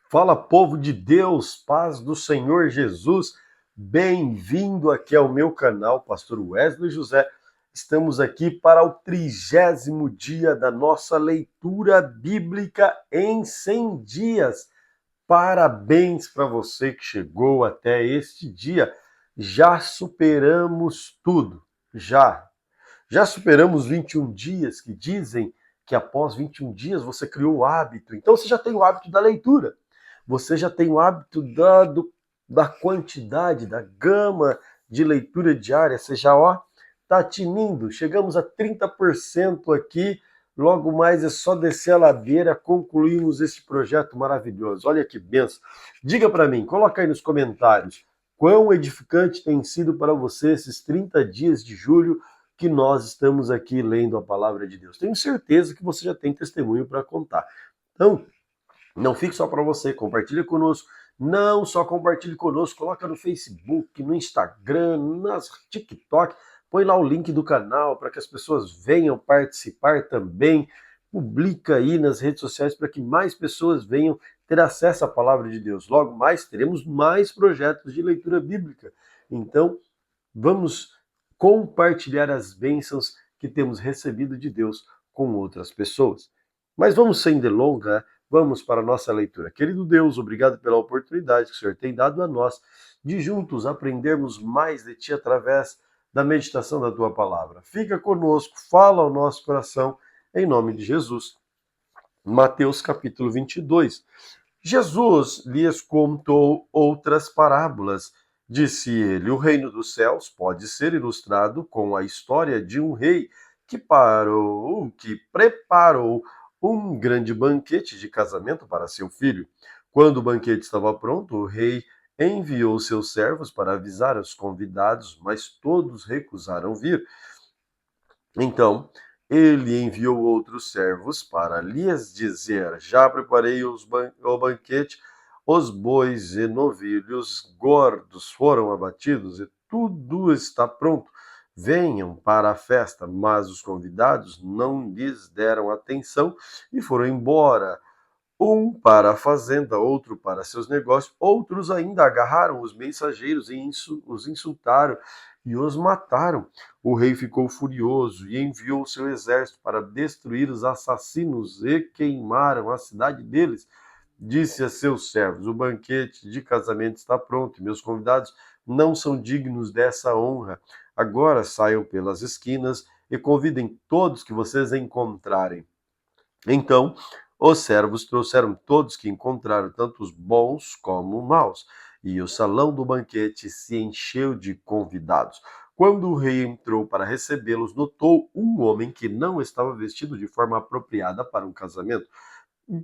Fala, povo de Deus, paz do Senhor Jesus. Bem-vindo aqui ao meu canal, Pastor Wesley José. Estamos aqui para o 30º dia da nossa leitura bíblica em 100 dias. Parabéns para você que chegou até este dia. Já superamos tudo. Já superamos 21 dias que dizem que após 21 dias você criou o hábito. Então você já tem o hábito da leitura. Você já tem o hábito da quantidade, da gama de leitura diária. Você já, tá tinindo. Chegamos a 30% aqui. Logo mais é só descer a ladeira, concluímos esse projeto maravilhoso. Olha que benção. Diga para mim, coloca aí nos comentários, quão edificante tem sido para você esses 30 dias de julho que nós estamos aqui lendo a palavra de Deus. Tenho certeza que você já tem testemunho para contar. Então, não fique só para você, compartilhe conosco. Não só compartilhe conosco, coloca no Facebook, no Instagram, nas TikTok, põe lá o link do canal para que as pessoas venham participar também. Publica aí nas redes sociais para que mais pessoas venham ter acesso à palavra de Deus. Logo mais teremos mais projetos de leitura bíblica. Então, vamos compartilhar as bênçãos que temos recebido de Deus com outras pessoas. Mas vamos sem delonga, vamos para a nossa leitura. Querido Deus, obrigado pela oportunidade que o Senhor tem dado a nós de juntos aprendermos mais de Ti através da meditação da Tua palavra. Fica conosco, fala ao nosso coração, em nome de Jesus. Mateus capítulo 22. Jesus lhes contou outras parábolas. Disse ele: o reino dos céus pode ser ilustrado com a história de um rei que preparou um grande banquete de casamento para seu filho. Quando o banquete estava pronto, o rei enviou seus servos para avisar os convidados, mas todos recusaram vir. Então, ele enviou outros servos para lhes dizer: já preparei o banquete, os bois e novilhos gordos foram abatidos e tudo está pronto. Venham para a festa. Mas os convidados não lhes deram atenção e foram embora. Um para a fazenda, outro para seus negócios, outros ainda agarraram os mensageiros e os insultaram e os mataram. O rei ficou furioso e enviou seu exército para destruir os assassinos e queimaram a cidade deles. Disse a seus servos: o banquete de casamento está pronto e meus convidados não são dignos dessa honra. Agora saiam pelas esquinas e convidem todos que vocês encontrarem. Então, os servos trouxeram todos que encontraram, tanto os bons como os maus, e o salão do banquete se encheu de convidados. Quando o rei entrou para recebê-los, notou um homem que não estava vestido de forma apropriada para um casamento.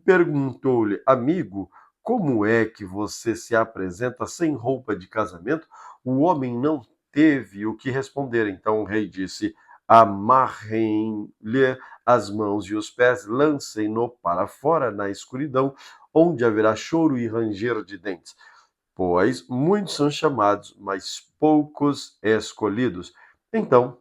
Perguntou-lhe: amigo, como é que você se apresenta sem roupa de casamento? O homem não teve o que responder. Então o rei disse: amarrem-lhe as mãos e os pés, lancem-no para fora na escuridão, onde haverá choro e ranger de dentes. Pois muitos são chamados, mas poucos escolhidos. Então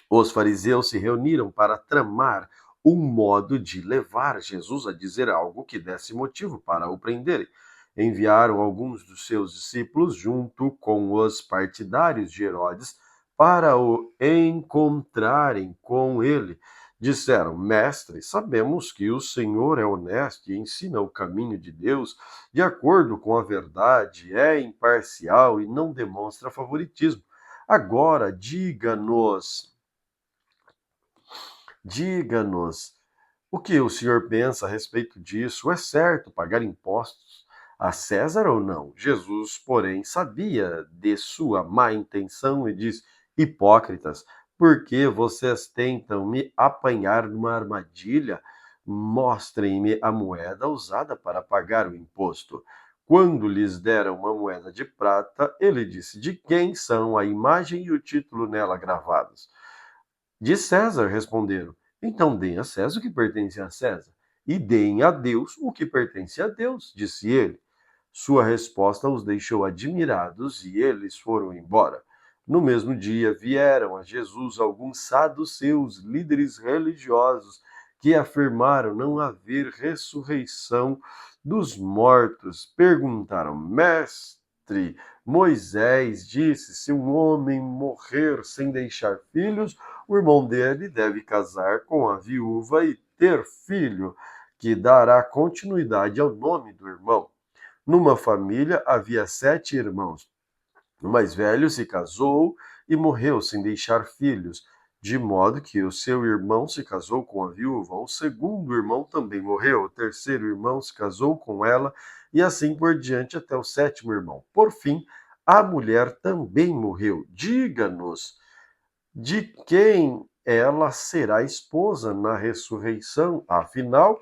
os fariseus se reuniram para tramar um modo de levar Jesus a dizer algo que desse motivo para o prenderem. Enviaram alguns dos seus discípulos junto com os partidários de Herodes para o encontrarem com ele. Disseram: mestre, sabemos que o Senhor é honesto e ensina o caminho de Deus de acordo com a verdade, é imparcial e não demonstra favoritismo. Agora, diga-nos o que o senhor pensa a respeito disso. É certo pagar impostos a César ou não? Jesus, porém, sabia de sua má intenção e diz: hipócritas, por que vocês tentam me apanhar numa armadilha? Mostrem-me a moeda usada para pagar o imposto. Quando lhes deram uma moeda de prata, ele disse: de quem são a imagem e o título nela gravados? De César, responderam. Então deem a César o que pertence a César, e deem a Deus o que pertence a Deus, disse ele. Sua resposta os deixou admirados e eles foram embora. No mesmo dia vieram a Jesus alguns saduceus, líderes religiosos, que afirmaram não haver ressurreição dos mortos. Perguntaram: Mestre, Moisés disse: se um homem morrer sem deixar filhos, o irmão dele deve casar com a viúva e ter filho, que dará continuidade ao nome do irmão. Numa família havia 7 irmãos. O mais velho se casou e morreu sem deixar filhos, de modo que o seu irmão se casou com a viúva. O segundo irmão também morreu, o terceiro irmão se casou com ela, e assim por diante até o sétimo irmão. Por fim, a mulher também morreu. Diga-nos, de quem ela será esposa na ressurreição? Afinal,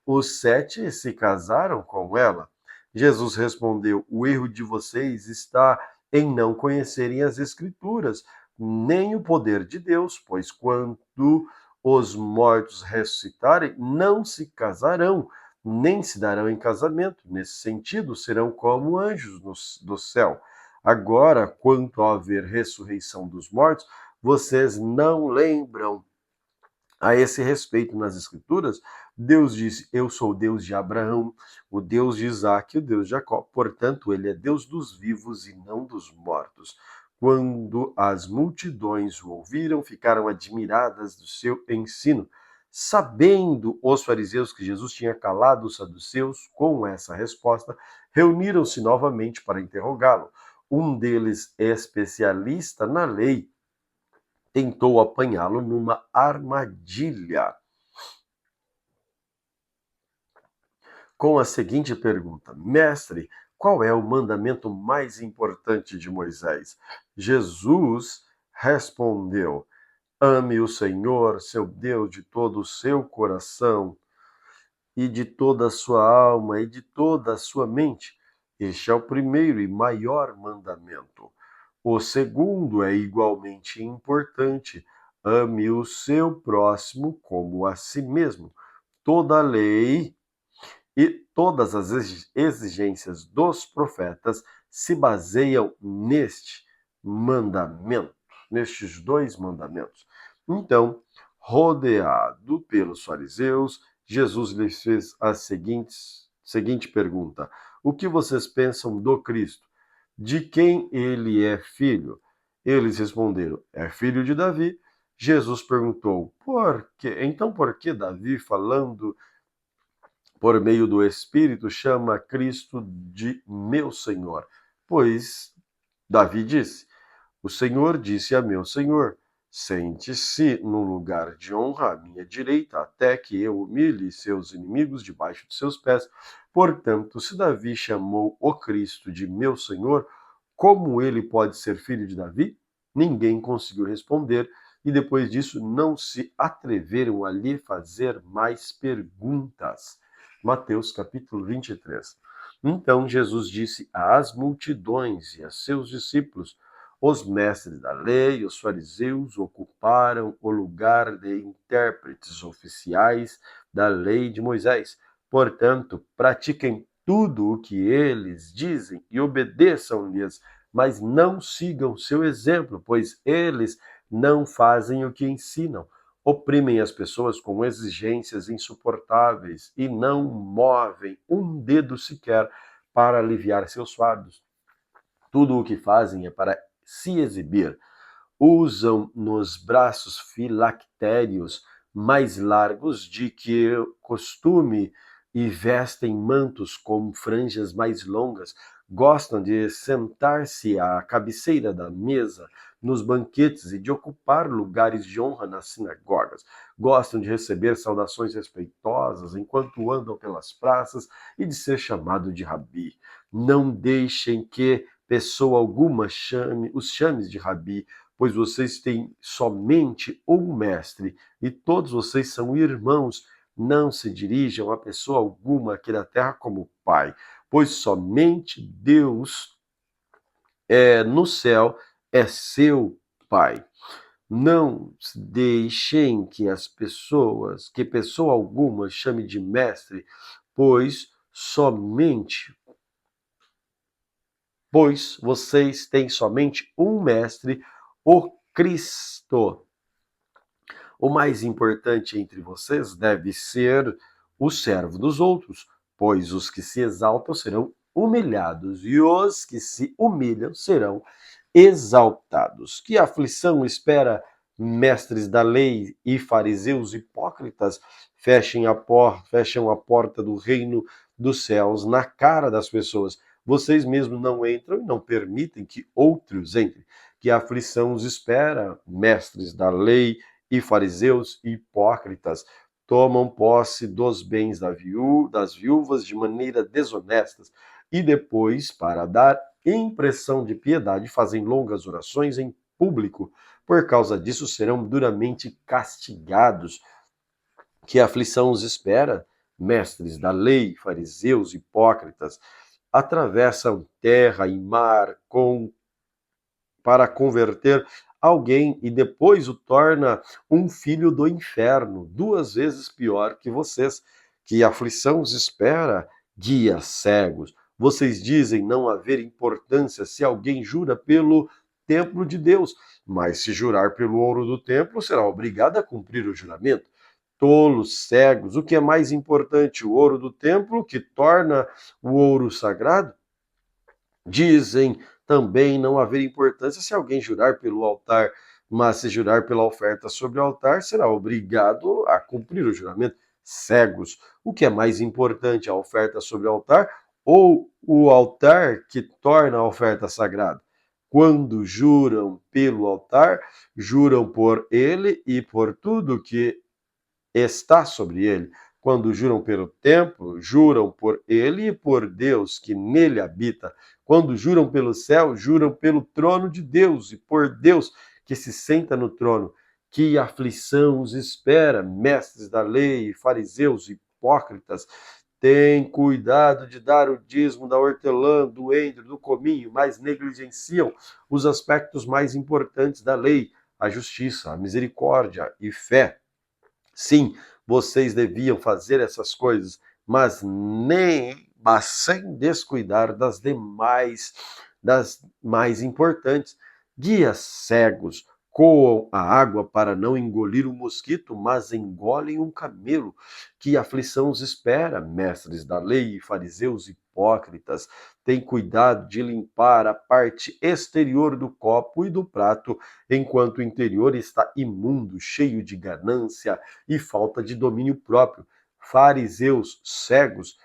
os 7 se casaram com ela. Jesus respondeu: o erro de vocês está em não conhecerem as Escrituras, nem o poder de Deus, pois quando os mortos ressuscitarem, não se casarão, nem se darão em casamento. Nesse sentido, serão como anjos do céu. Agora, quanto a haver ressurreição dos mortos, vocês não lembram. A esse respeito, nas Escrituras, Deus disse: eu sou o Deus de Abraão, o Deus de Isaac e o Deus de Jacó. Portanto, ele é Deus dos vivos e não dos mortos. Quando as multidões o ouviram, ficaram admiradas do seu ensino. Sabendo os fariseus que Jesus tinha calado os saduceus com essa resposta, reuniram-se novamente para interrogá-lo. Um deles, especialista na lei, tentou apanhá-lo numa armadilha, com a seguinte pergunta: Mestre, qual é o mandamento mais importante de Moisés? Jesus respondeu: ame o Senhor, seu Deus, de todo o seu coração e de toda a sua alma e de toda a sua mente. Este é o primeiro e maior mandamento. O segundo é igualmente importante: ame o seu próximo como a si mesmo. Toda a lei e todas as exigências dos profetas se baseiam nestes 2 mandamentos. Então, rodeado pelos fariseus, Jesus lhes fez a seguinte pergunta: o que vocês pensam do Cristo? De quem ele é filho? Eles responderam: é filho de Davi. Jesus perguntou: por quê? Então, por que Davi, falando por meio do Espírito, chama Cristo de meu Senhor? Pois Davi disse: o Senhor disse a meu Senhor: sente-se no lugar de honra à minha direita, até que eu humilhe seus inimigos debaixo de seus pés. Portanto, se Davi chamou o Cristo de meu Senhor, como ele pode ser filho de Davi? Ninguém conseguiu responder, e depois disso não se atreveram a lhe fazer mais perguntas. Mateus capítulo 23. Então Jesus disse às multidões e a seus discípulos: os mestres da lei, os fariseus, ocuparam o lugar de intérpretes oficiais da lei de Moisés. Portanto, pratiquem tudo o que eles dizem e obedeçam-lhes, mas não sigam seu exemplo, pois eles não fazem o que ensinam. Oprimem as pessoas com exigências insuportáveis e não movem um dedo sequer para aliviar seus fardos. Tudo o que fazem é para se exibir. Usam nos braços filactérios mais largos de que costume e vestem mantos com franjas mais longas. Gostam de sentar-se à cabeceira da mesa nos banquetes e de ocupar lugares de honra nas sinagogas. Gostam de receber saudações respeitosas enquanto andam pelas praças e de ser chamado de rabi. Não deixem que pessoa alguma os chame de rabi, pois vocês têm somente um mestre e todos vocês são irmãos. Não se dirijam a pessoa alguma aqui na terra como pai, pois somente Deus no céu é seu pai. Não deixem que pessoa alguma chame de mestre, pois vocês têm somente um mestre, o Cristo. O mais importante entre vocês deve ser o servo dos outros, pois os que se exaltam serão humilhados e os que se humilham serão exaltados. Que aflição espera mestres da lei e fariseus hipócritas? Fecham a porta do reino dos céus na cara das pessoas. Vocês mesmos não entram e não permitem que outros entrem. Que aflição os espera, mestres da lei e fariseus hipócritas? Tomam posse dos bens das viúvas de maneira desonesta e depois, para dar impressão de piedade, fazem longas orações em público. Por causa disso, serão duramente castigados. Que aflição os espera? Mestres da lei, fariseus, hipócritas, atravessam terra e mar para converter alguém e depois o torna um filho do inferno, 2 vezes pior que vocês. Que aflição os espera? Guias cegos. Vocês dizem não haver importância se alguém jura pelo templo de Deus, mas se jurar pelo ouro do templo, será obrigado a cumprir o juramento. Tolos, cegos, o que é mais importante, o ouro do templo, que torna o ouro sagrado? Dizem também não haver importância se alguém jurar pelo altar, mas se jurar pela oferta sobre o altar, será obrigado a cumprir o juramento. Cegos, o que é mais importante, a oferta sobre o altar ou o altar que torna a oferta sagrada? Quando juram pelo altar, juram por ele e por tudo que está sobre ele. Quando juram pelo templo, juram por ele e por Deus que nele habita. Quando juram pelo céu, juram pelo trono de Deus e por Deus que se senta no trono. Que aflição os espera, mestres da lei, fariseus, hipócritas. Tem cuidado de dar o dízimo da hortelã, do endro, do cominho, mas negligenciam os aspectos mais importantes da lei, a justiça, a misericórdia e fé. Sim, vocês deviam fazer essas coisas, mas sem descuidar das mais importantes. Guias cegos coam a água para não engolir um mosquito, mas engolem um camelo. Que aflição os espera, mestres da lei e fariseus hipócritas? Tem cuidado de limpar a parte exterior do copo e do prato, enquanto o interior está imundo, cheio de ganância e falta de domínio próprio. Fariseus cegos,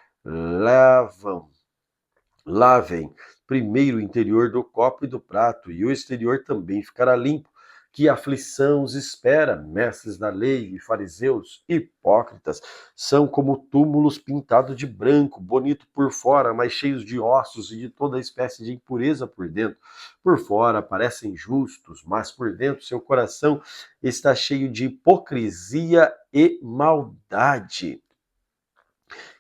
lavem primeiro o interior do copo e do prato, e o exterior também ficará limpo. Que aflição os espera, mestres da lei e fariseus hipócritas? São como túmulos pintados de branco, bonito por fora, mas cheios de ossos e de toda espécie de impureza por dentro. Por fora parecem justos, mas por dentro seu coração está cheio de hipocrisia e maldade.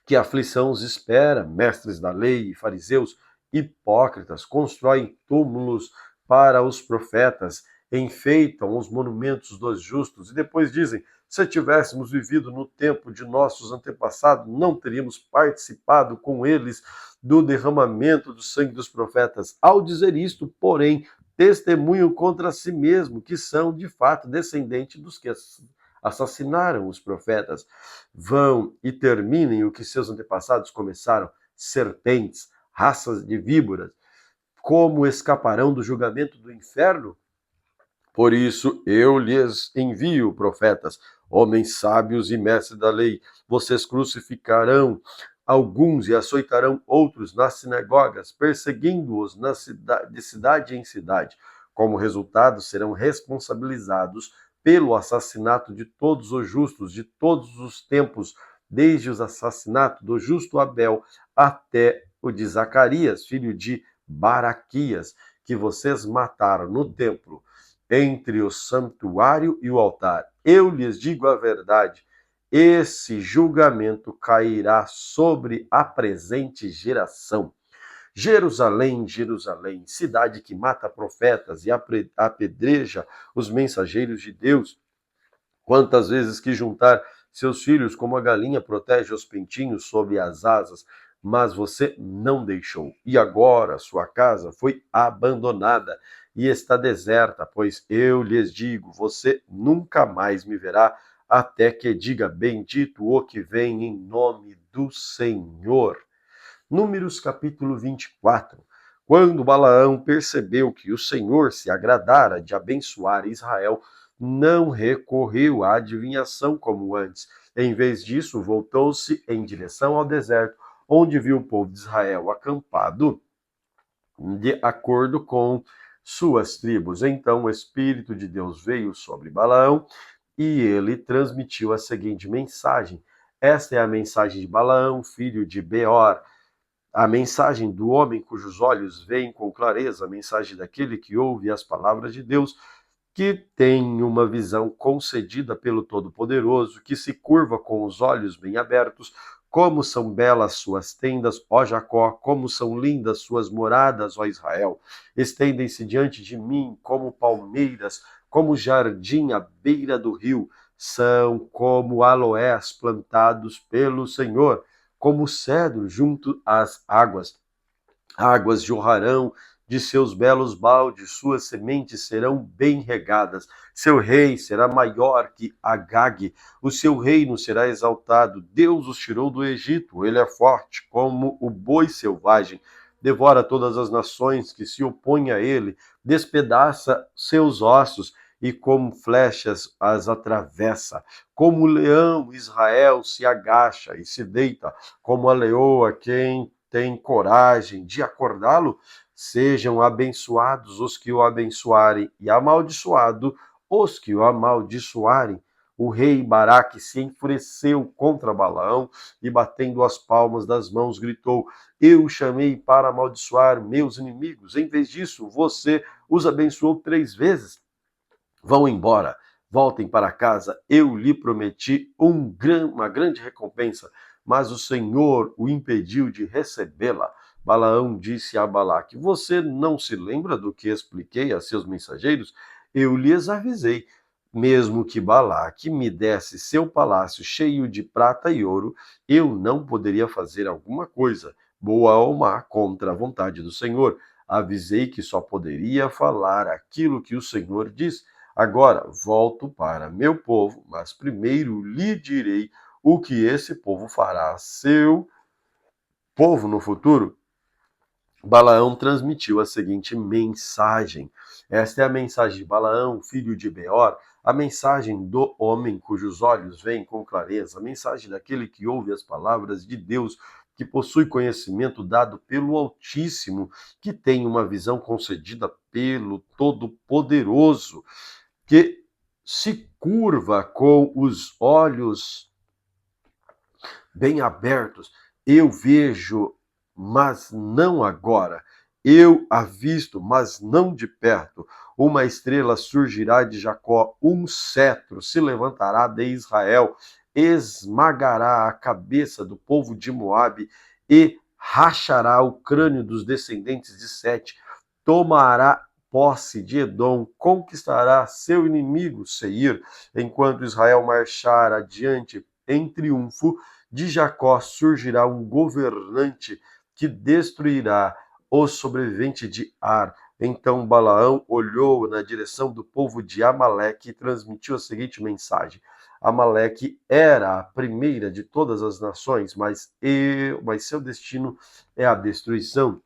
Que aflição os espera, mestres da lei e fariseus hipócritas? Constroem túmulos para os profetas, enfeitam os monumentos dos justos e depois dizem: se tivéssemos vivido no tempo de nossos antepassados, não teríamos participado com eles do derramamento do sangue dos profetas. Ao dizer isto, porém, testemunham contra si mesmo que são de fato descendentes dos que assassinaram os profetas. Vão e terminem o que seus antepassados começaram: serpentes, raças de víboras. Como escaparão do julgamento do inferno? Por isso eu lhes envio profetas, homens sábios e mestres da lei. Vocês crucificarão alguns e açoitarão outros nas sinagogas, perseguindo-os de cidade em cidade. Como resultado, serão responsabilizados pelo assassinato de todos os justos de todos os tempos, desde o assassinato do justo Abel até o de Zacarias, filho de Baraquias, que vocês mataram no templo, entre o santuário e o altar. Eu lhes digo a verdade, esse julgamento cairá sobre a presente geração. Jerusalém, Jerusalém, cidade que mata profetas e apedreja os mensageiros de Deus. Quantas vezes quis juntar seus filhos como a galinha protege os pintinhos sob as asas, mas você não deixou. E agora sua casa foi abandonada. e está deserta, pois eu lhes digo, você nunca mais me verá, até que diga, bendito o que vem em nome do Senhor. Números capítulo 24. Quando Balaão percebeu que o Senhor se agradara de abençoar Israel, não recorreu à adivinhação como antes. Em vez disso, voltou-se em direção ao deserto, onde viu o povo de Israel acampado de acordo com suas tribos. Então o Espírito de Deus veio sobre Balaão e ele transmitiu a seguinte mensagem. Esta é a mensagem de Balaão, filho de Beor, a mensagem do homem cujos olhos veem com clareza, a mensagem daquele que ouve as palavras de Deus, que tem uma visão concedida pelo Todo-Poderoso, que se curva com os olhos bem abertos. Como são belas suas tendas, ó Jacó, como são lindas suas moradas, ó Israel. Estendem-se diante de mim como palmeiras, como jardim à beira do rio. São como aloés plantados pelo Senhor, como cedro junto às águas. Águas jorrarão de seus belos baldes, suas sementes serão bem regadas. Seu rei será maior que Agag, o seu reino será exaltado. Deus os tirou do Egito, ele é forte como o boi selvagem. Devora todas as nações que se opõem a ele, despedaça seus ossos e como flechas as atravessa. Como o leão, Israel se agacha e se deita, como a leoa, quem tem coragem de acordá-lo, sejam abençoados os que o abençoarem e amaldiçoado os que o amaldiçoarem. O rei Baraque se enfureceu contra Balaão e, batendo as palmas das mãos, gritou: eu chamei para amaldiçoar meus inimigos. Em vez disso, você os abençoou 3 vezes. Vão embora, voltem para casa, eu lhe prometi uma grande recompensa, mas o Senhor o impediu de recebê-la. Balaão disse a Balaque, você não se lembra do que expliquei a seus mensageiros? Eu lhes avisei. Mesmo que Balaque me desse seu palácio cheio de prata e ouro, eu não poderia fazer alguma coisa, boa ou má, contra a vontade do Senhor. Avisei que só poderia falar aquilo que o Senhor diz. Agora volto para meu povo, mas primeiro lhe direi o que esse povo fará a seu povo no futuro. Balaão transmitiu a seguinte mensagem. Esta é a mensagem de Balaão, filho de Beor, a mensagem do homem cujos olhos veem com clareza, a mensagem daquele que ouve as palavras de Deus, que possui conhecimento dado pelo Altíssimo, que tem uma visão concedida pelo Todo-Poderoso, que se curva com os olhos bem abertos. Eu vejo, mas não agora. Eu avisto, mas não de perto. Uma estrela surgirá de Jacó, um cetro se levantará de Israel, esmagará a cabeça do povo de Moabe e rachará o crânio dos descendentes de Sete. Tomará posse de Edom, conquistará seu inimigo, Seir, enquanto Israel marchar adiante em triunfo. De Jacó surgirá um governante que destruirá o sobrevivente de Ar. Então Balaão olhou na direção do povo de Amaleque e transmitiu a seguinte mensagem. Amaleque era a primeira de todas as nações, mas seu destino é a destruição.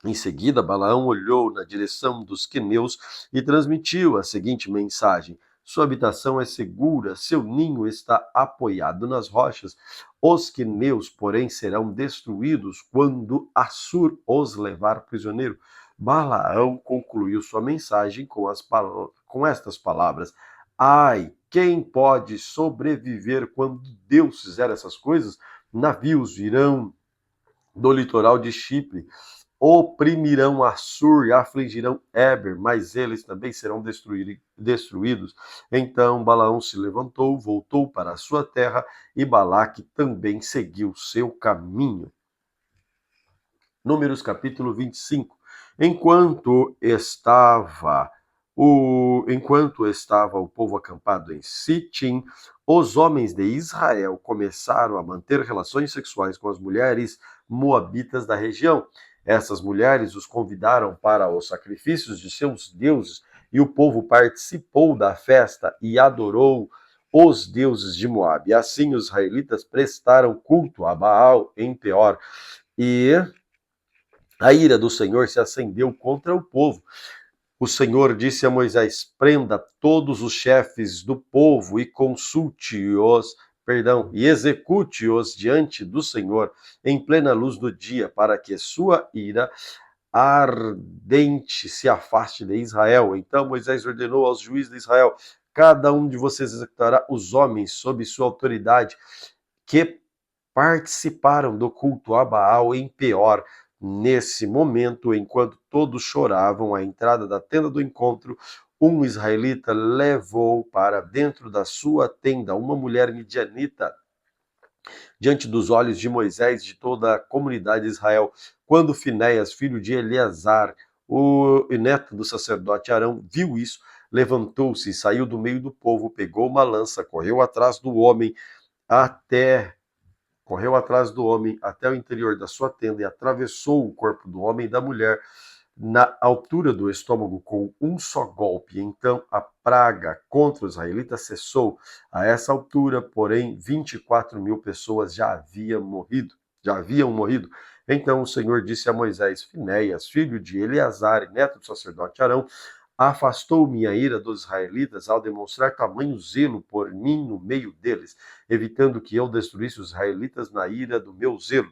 Em seguida, Balaão olhou na direção dos queneus e transmitiu a seguinte mensagem. Sua habitação é segura, seu ninho está apoiado nas rochas. Os queneus, porém, serão destruídos quando Assur os levar prisioneiro. Balaão concluiu sua mensagem com estas palavras. Ai, quem pode sobreviver quando Deus fizer essas coisas? Navios virão do litoral de Chipre, oprimirão Assur e afligirão Eber, mas eles também serão destruídos. Então Balaão se levantou, voltou para a sua terra, e Balaque também seguiu seu caminho. Números capítulo 25. Enquanto estava o povo acampado em Sitim, os homens de Israel começaram a manter relações sexuais com as mulheres moabitas da região. Essas mulheres os convidaram para os sacrifícios de seus deuses, e o povo participou da festa e adorou os deuses de Moabe. Assim os israelitas prestaram culto a Baal em Peor, e a ira do Senhor se acendeu contra o povo. O Senhor disse a Moisés: prenda todos os chefes do povo e e execute-os diante do Senhor em plena luz do dia, para que sua ira ardente se afaste de Israel. Então Moisés ordenou aos juízes de Israel: cada um de vocês executará os homens sob sua autoridade que participaram do culto a Baal em Peor. Nesse momento, enquanto todos choravam à entrada da tenda do encontro, um israelita levou para dentro da sua tenda uma mulher midianita diante dos olhos de Moisés e de toda a comunidade de Israel. Quando Finéias, filho de Eleazar, o neto do sacerdote Arão, viu isso, levantou-se e saiu do meio do povo, pegou uma lança, correu atrás do homem até o interior da sua tenda e atravessou o corpo do homem e da mulher na altura do estômago com um só golpe. Então a praga contra os israelitas cessou. A essa altura, porém, 24.000 pessoas já haviam morrido. Então o Senhor disse a Moisés: Finéias, filho de Eleazar e neto do sacerdote Arão, afastou minha ira dos israelitas ao demonstrar tamanho zelo por mim no meio deles, evitando que eu destruísse os israelitas na ira do meu zelo.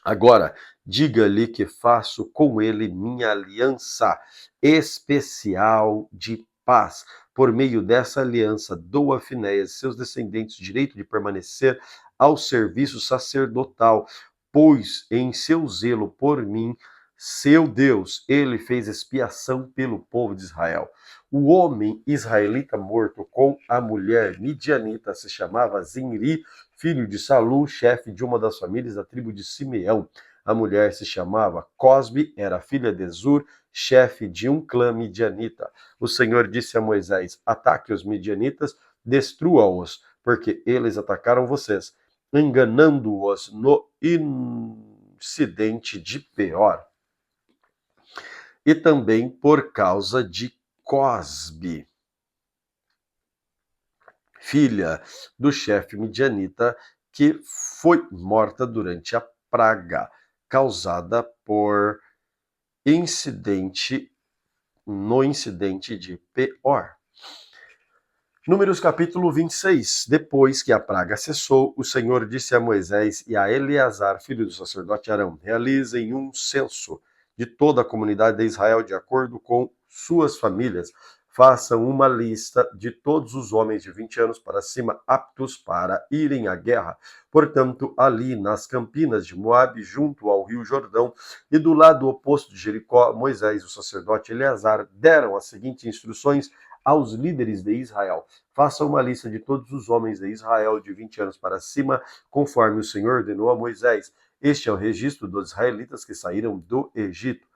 Agora, diga-lhe que faço com ele minha aliança especial de paz. Por meio dessa aliança, dou a Finéias e seus descendentes o direito de permanecer ao serviço sacerdotal, pois em seu zelo por mim, seu Deus, ele fez expiação pelo povo de Israel. O homem israelita morto com a mulher midianita se chamava Zinri, filho de Salu, chefe de uma das famílias da tribo de Simeão. A mulher se chamava Cosbe, era filha de Zur, chefe de um clã midianita. O Senhor disse a Moisés: ataque os midianitas, destrua-os, porque eles atacaram vocês, enganando-os no incidente de Peor. E também por causa de Cosbe, filha do chefe midianita, que foi morta durante a praga causada por incidente de Peor. Números capítulo 26. Depois que a praga cessou, o Senhor disse a Moisés e a Eleazar, filho do sacerdote Arão: realizem um censo de toda a comunidade de Israel de acordo com suas famílias. Façam uma lista de todos os homens de 20 anos para cima aptos para irem à guerra. Portanto, ali nas campinas de Moabe, junto ao rio Jordão, e do lado oposto de Jericó, Moisés e o sacerdote Eleazar deram as seguintes instruções aos líderes de Israel: façam uma lista de todos os homens de Israel de 20 anos para cima, conforme o Senhor ordenou a Moisés. Este é o registro dos israelitas que saíram do Egito.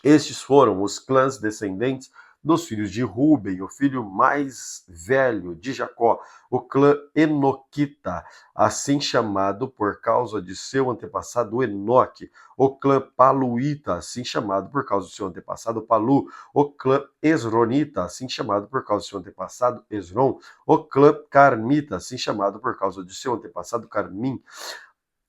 Estes foram os clãs descendentes dos filhos de Ruben, o filho mais velho de Jacó, o clã Enoquita, assim chamado por causa de seu antepassado Enoque, o clã Paluíta, assim chamado por causa do seu antepassado Palu, o clã Esronita, assim chamado por causa do seu antepassado Esron, o clã Carmita, assim chamado por causa de seu antepassado Carmim.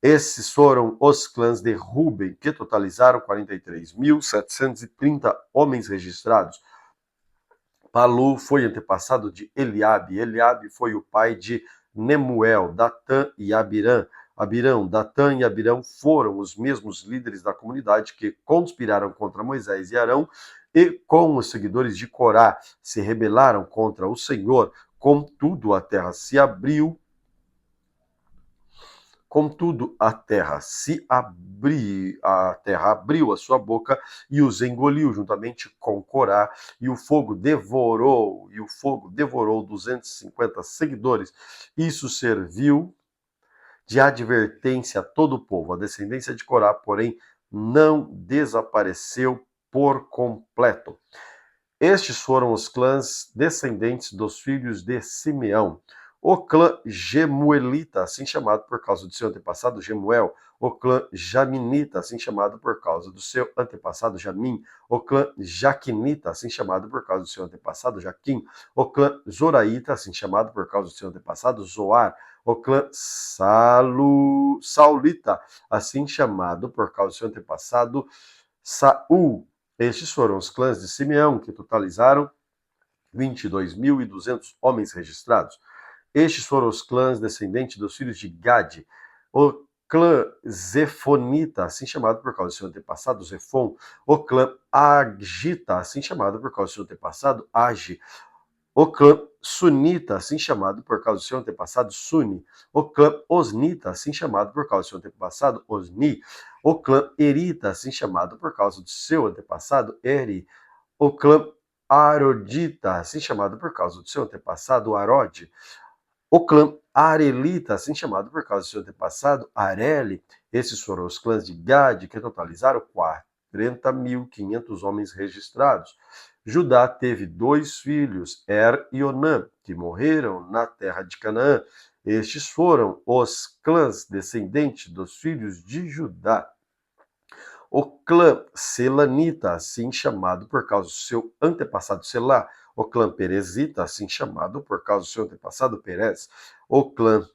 Esses foram os clãs de Ruben, que totalizaram 43.730 homens registrados. Palu foi antepassado de Eliabe. Eliabe foi o pai de Nemuel, Datã e Abirão. Datã e Abirão foram os mesmos líderes da comunidade que conspiraram contra Moisés e Arão e, com os seguidores de Corá, se rebelaram contra o Senhor. Contudo, a terra abriu a sua boca e os engoliu juntamente com Corá, e o fogo devorou 250 seguidores. Isso serviu de advertência a todo o povo. A descendência de Corá, porém, não desapareceu por completo. Estes foram os clãs descendentes dos filhos de Simeão. O clã Gemuelita, assim chamado por causa do seu antepassado Gemuel. O clã Jaminita, assim chamado por causa do seu antepassado Jamim. O clã Jaquinita, assim chamado por causa do seu antepassado Jaquim. O clã Zoraíta, assim chamado por causa do seu antepassado Zoar. O clã Saulita, assim chamado por causa do seu antepassado Saul. Estes foram os clãs de Simeão, que totalizaram 22.200 homens registrados. Estes foram os clãs descendentes dos filhos de Gade. O clã Zefonita, assim chamado por causa do seu antepassado Zefon. O clã Agita, assim chamado por causa do seu antepassado Agi. O clã Sunita, assim chamado por causa do seu antepassado Suni. O clã Osnita, assim chamado por causa do seu antepassado Osni. O clã Erita, assim chamado por causa do seu antepassado Eri. O clã Arodita, assim chamado por causa do seu antepassado Arode. O clã Arelita, assim chamado por causa do seu antepassado Areli. Esses foram os clãs de Gade, que totalizaram 40.500 homens registrados. Judá teve 2 filhos, Er e Onã, que morreram na terra de Canaã. Estes foram os clãs descendentes dos filhos de Judá. O clã Selanita, assim chamado por causa do seu antepassado Selá. O clã Perezita, assim chamado por causa do seu antepassado Perez. O clã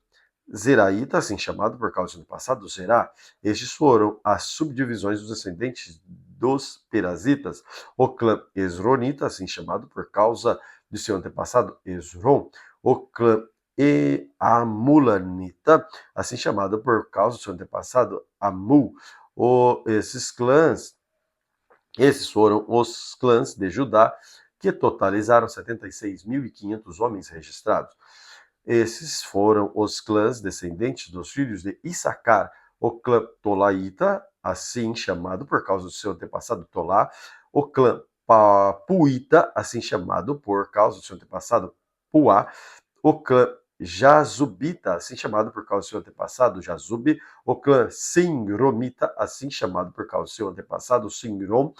Zeraíta, assim chamado por causa do seu antepassado Zerá. Estes foram as subdivisões dos descendentes dos Perazitas. O clã Esronita, assim chamado por causa do seu antepassado Esron. O clã Amulanita, assim chamado por causa do seu antepassado Amul. Esses foram os clãs de Judá, que totalizaram 76.500 homens registrados. Esses foram os clãs descendentes dos filhos de Issacar. O clã Tolaíta, assim chamado por causa do seu antepassado Tolá. O clã Puíta, assim chamado por causa do seu antepassado Puá. O clã Jazubita, assim chamado por causa do seu antepassado Jazube. O clã Sinromita, assim chamado por causa do seu antepassado Sinrom.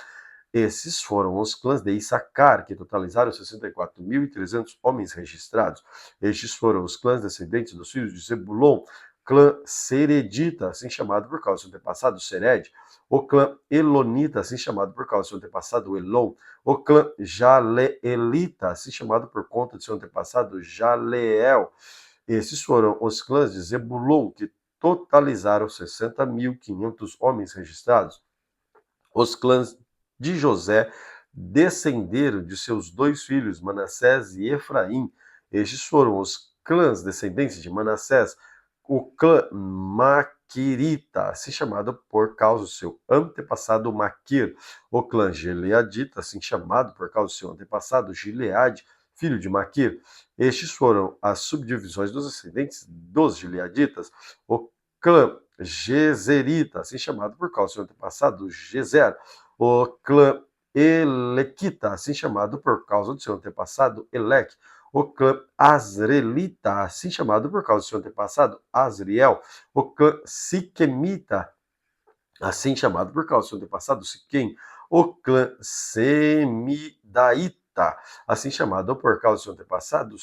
Esses foram os clãs de Issacar, que totalizaram 64.300 homens registrados. Estes foram os clãs descendentes dos filhos de Zebulon. Clã Seredita, assim chamado por causa do seu antepassado Sered. O clã Elonita, assim chamado por causa do seu antepassado Elon. O clã Jaleelita, assim chamado por conta do seu antepassado Jaleel. Esses foram os clãs de Zebulon, que totalizaram 60.500 homens registrados. Os clãs de José descenderam de seus 2 filhos, Manassés e Efraim. Estes foram os clãs descendentes de Manassés. O clã Maquirita, assim chamado por causa do seu antepassado Maquir. O clã Gileadita, assim chamado por causa do seu antepassado Gileade, filho de Maquir. Estes foram as subdivisões dos descendentes dos Gileaditas. O clã Gezerita, assim chamado por causa do seu antepassado Gezer. O clã Elequita, assim chamado por causa do seu antepassado Elec. O clã Asrelita, assim chamado por causa do seu antepassado Asriel. O clã Siquemita, assim chamado por causa do seu antepassado Siquém. O clã Semidaíta, assim chamado por causa do seu antepassado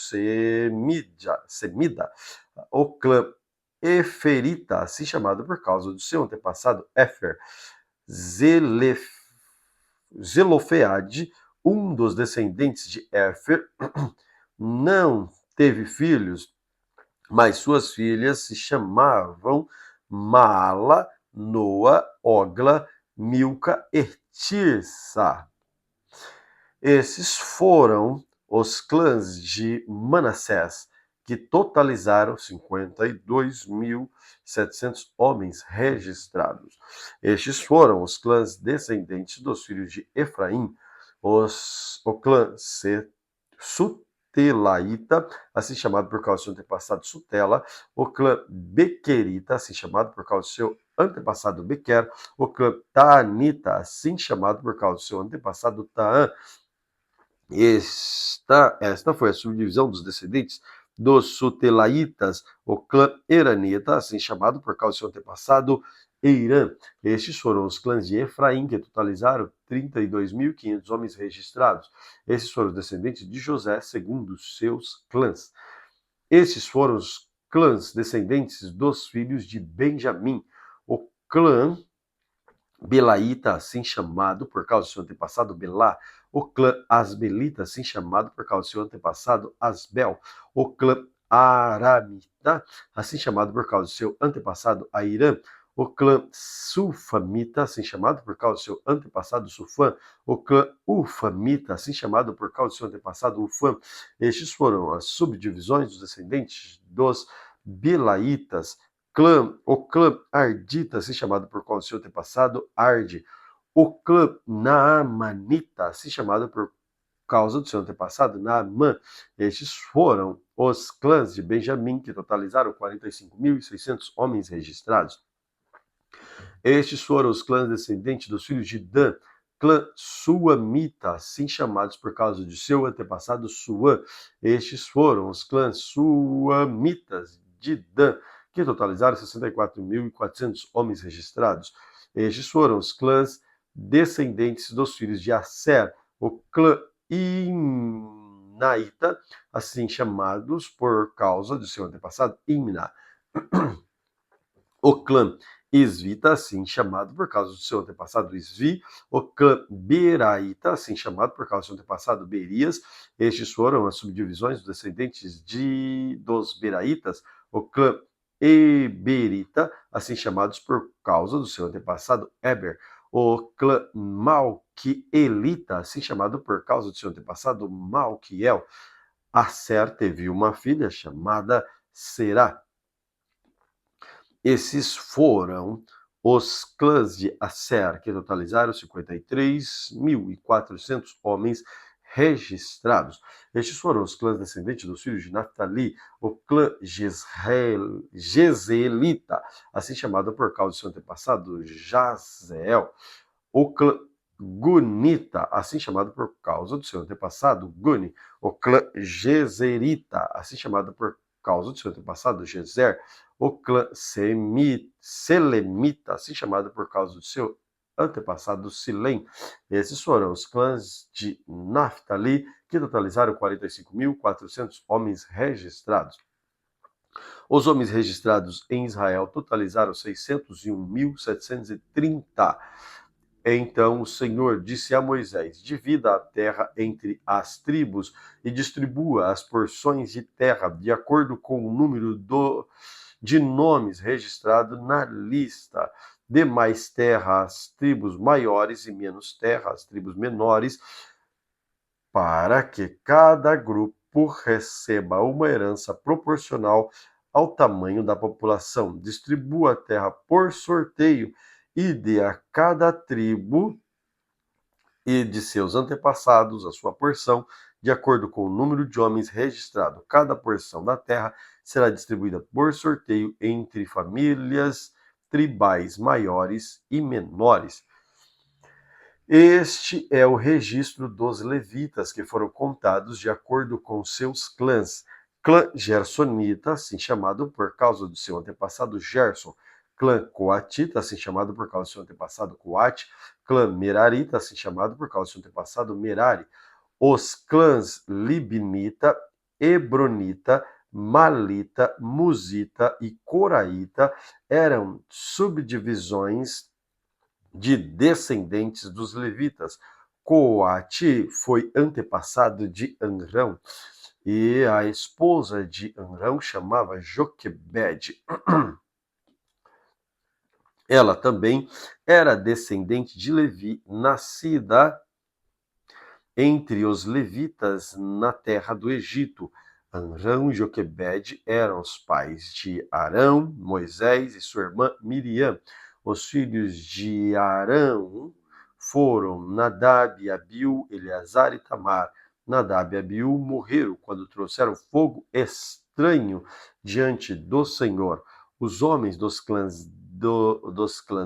Semida. O clã Eferita, assim chamado por causa do seu antepassado Éfer. Zelofeade, um dos descendentes de Éfer, não teve filhos, mas suas filhas se chamavam Maala, Noa, Ogla, Milca e Tirsa. Esses foram os clãs de Manassés, que totalizaram 52.700 homens registrados. Estes foram os clãs descendentes dos filhos de Efraim, o clã Sutelaíta, assim chamado por causa do seu antepassado Sutela, o clã Bequerita, assim chamado por causa do seu antepassado Bequer, o clã Taanita, assim chamado por causa do seu antepassado Taã. Esta foi a subdivisão dos descendentes dos Sutelaitas, o clã Eranita, assim chamado por causa do seu antepassado Eirã. Estes foram os clãs de Efraim, que totalizaram 32.500 homens registrados. Esses foram os descendentes de José, segundo os seus clãs. Estes foram os clãs descendentes dos filhos de Benjamim. O clã Belaíta, assim chamado por causa do seu antepassado Belá. O clã Asbelita, assim chamado por causa do seu antepassado Asbel. O clã Aramita, assim chamado por causa do seu antepassado Airã. O clã Sulfamita, assim chamado por causa do seu antepassado Sufã. O clã Ufamita, assim chamado por causa do seu antepassado Ufã. Estes foram as subdivisões dos descendentes dos Belaitas. O clã Ardita, assim chamado por causa do seu antepassado Arde. O clã Naamanita, assim chamado por causa do seu antepassado Naamã. Estes foram os clãs de Benjamim, que totalizaram 45.600 homens registrados. Estes foram os clãs descendentes dos filhos de Dan, clã Suamita, assim chamados por causa de seu antepassado Suã. Estes foram os clãs Suamitas de Dan, que totalizaram 64.400 homens registrados. Estes foram os clãs descendentes dos filhos de Asser, o clã Imnaíta, assim chamados por causa de seu antepassado Imna. O clã Esvita, assim chamado por causa do seu antepassado Esvi. O clã Beraíta, assim chamado por causa do seu antepassado Berias. Estes foram as subdivisões dos descendentes dos Beraitas. O clã Eberita, assim chamados por causa do seu antepassado Eber. O clã Malquielita, assim chamado por causa do seu antepassado Malquiel. Asser teve uma filha chamada Será. Esses foram os clãs de Asser, que totalizaram 53.400 homens registrados. Estes foram os clãs descendentes dos filhos de Naftali, o clã Jezelita, assim chamado por causa do seu antepassado Jazeel. O clã Gunita, assim chamado por causa do seu antepassado Guni. O clã Gezerita, assim chamado por causa do seu antepassado Gezer. O clã Selemita, assim chamado por causa do seu antepassado Silém. Esses foram os clãs de Naftali, que totalizaram 45.400 homens registrados. Os homens registrados em Israel totalizaram 601.730. Então o Senhor disse a Moisés: divida a terra entre as tribos e distribua as porções de terra de acordo com o número de nomes registrados na lista. Dê mais terra às tribos maiores e menos terra às tribos menores, para que cada grupo receba uma herança proporcional ao tamanho da população. Distribua a terra por sorteio e dê a cada tribo e de seus antepassados a sua porção, de acordo com o número de homens registrado. Cada porção da terra será distribuída por sorteio entre famílias tribais maiores e menores. Este é o registro dos levitas, que foram contados de acordo com seus clãs. Clã Gersonita, assim chamado por causa do seu antepassado Gerson. Clã Coatita, assim chamado por causa do seu antepassado Coate. Clã Merarita, assim chamado por causa do seu antepassado Merari. Os clãs Libnita, Hebronita, Malita, Musita e Coraíta eram subdivisões de descendentes dos levitas. Coate foi antepassado de Amrão, e a esposa de Amrão chamava Joquebede. Ela também era descendente de Levi, nascida entre os levitas na terra do Egito. Amrão e Joquebede eram os pais de Arão, Moisés e sua irmã Miriam. Os filhos de Arão foram Nadab, Abiú, Eleazar e Tamar. Nadab e Abiú morreram quando trouxeram fogo estranho diante do Senhor. Os homens dos clãs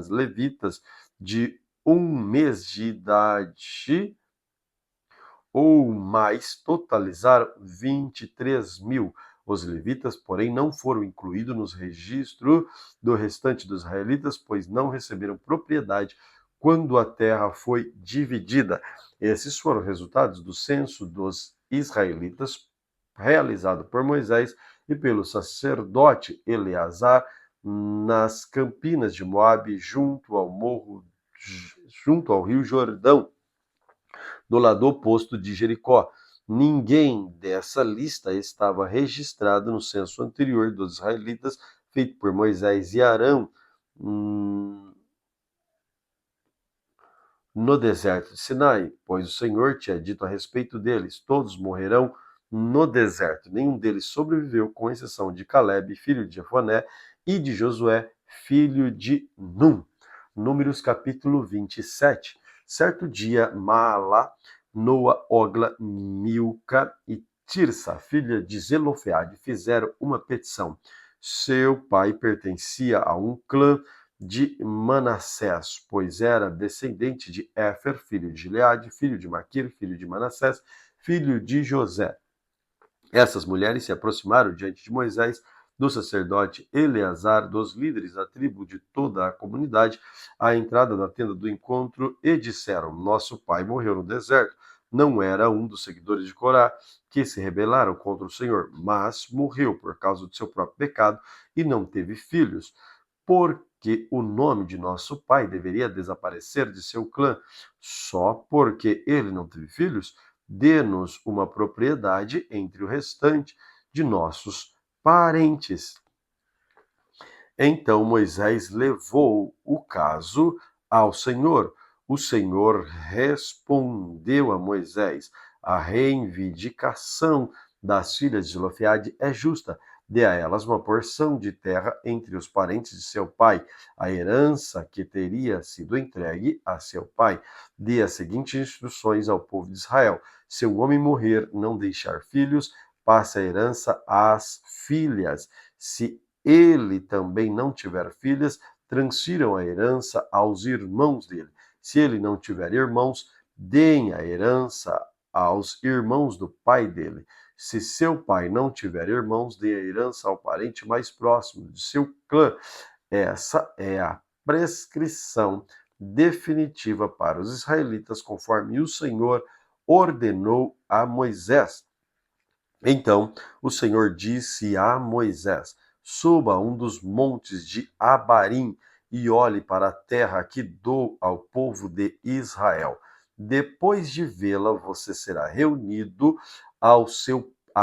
levitas de 1 mês de idade ou mais totalizaram 23.000. Os levitas, porém, não foram incluídos nos registros do restante dos israelitas, pois não receberam propriedade quando a terra foi dividida. Esses foram resultados do censo dos israelitas realizado por Moisés e pelo sacerdote Eleazar, nas campinas de Moabe, junto ao rio Jordão, do lado oposto de Jericó. Ninguém dessa lista estava registrado no censo anterior dos israelitas, feito por Moisés e Arão no deserto de Sinai, pois o Senhor tinha dito a respeito deles: todos morrerão no deserto. Nenhum deles sobreviveu, com exceção de Caleb, filho de Jefoné, e de Josué, filho de Num. Números capítulo 27. Certo dia, Maalá, Noa, Ogla, Milca e Tirsa, filha de Zelofeade, fizeram uma petição. Seu pai pertencia a um clã de Manassés, pois era descendente de Éfer, filho de Gileade, filho de Maquir, filho de Manassés, filho de José. Essas mulheres se aproximaram diante de Moisés, do sacerdote Eleazar, dos líderes da tribo de toda a comunidade, à entrada da tenda do encontro, e disseram: nosso pai morreu no deserto. Não era um dos seguidores de Corá que se rebelaram contra o Senhor, mas morreu por causa do seu próprio pecado e não teve filhos. Porque o nome de nosso pai deveria desaparecer de seu clã, só porque ele não teve filhos? Dê-nos uma propriedade entre o restante de nossos parentes. Então Moisés levou o caso ao Senhor. O Senhor respondeu a Moisés: a reivindicação das filhas de Zelofeade é justa. Dê a elas uma porção de terra entre os parentes de seu pai, a herança que teria sido entregue a seu pai. Dê as seguintes instruções ao povo de Israel: se um homem morrer, não deixar filhos, passe a herança às filhas. Se ele também não tiver filhas, transfiram a herança aos irmãos dele. Se ele não tiver irmãos, deem a herança aos irmãos do pai dele. Se seu pai não tiver irmãos, dê a herança ao parente mais próximo de seu clã. Essa é a prescrição definitiva para os israelitas, conforme o Senhor ordenou a Moisés. Então o Senhor disse a Moisés: suba a um dos montes de Abarim e olhe para a terra que dou ao povo de Israel. Depois de vê-la, você será reunido a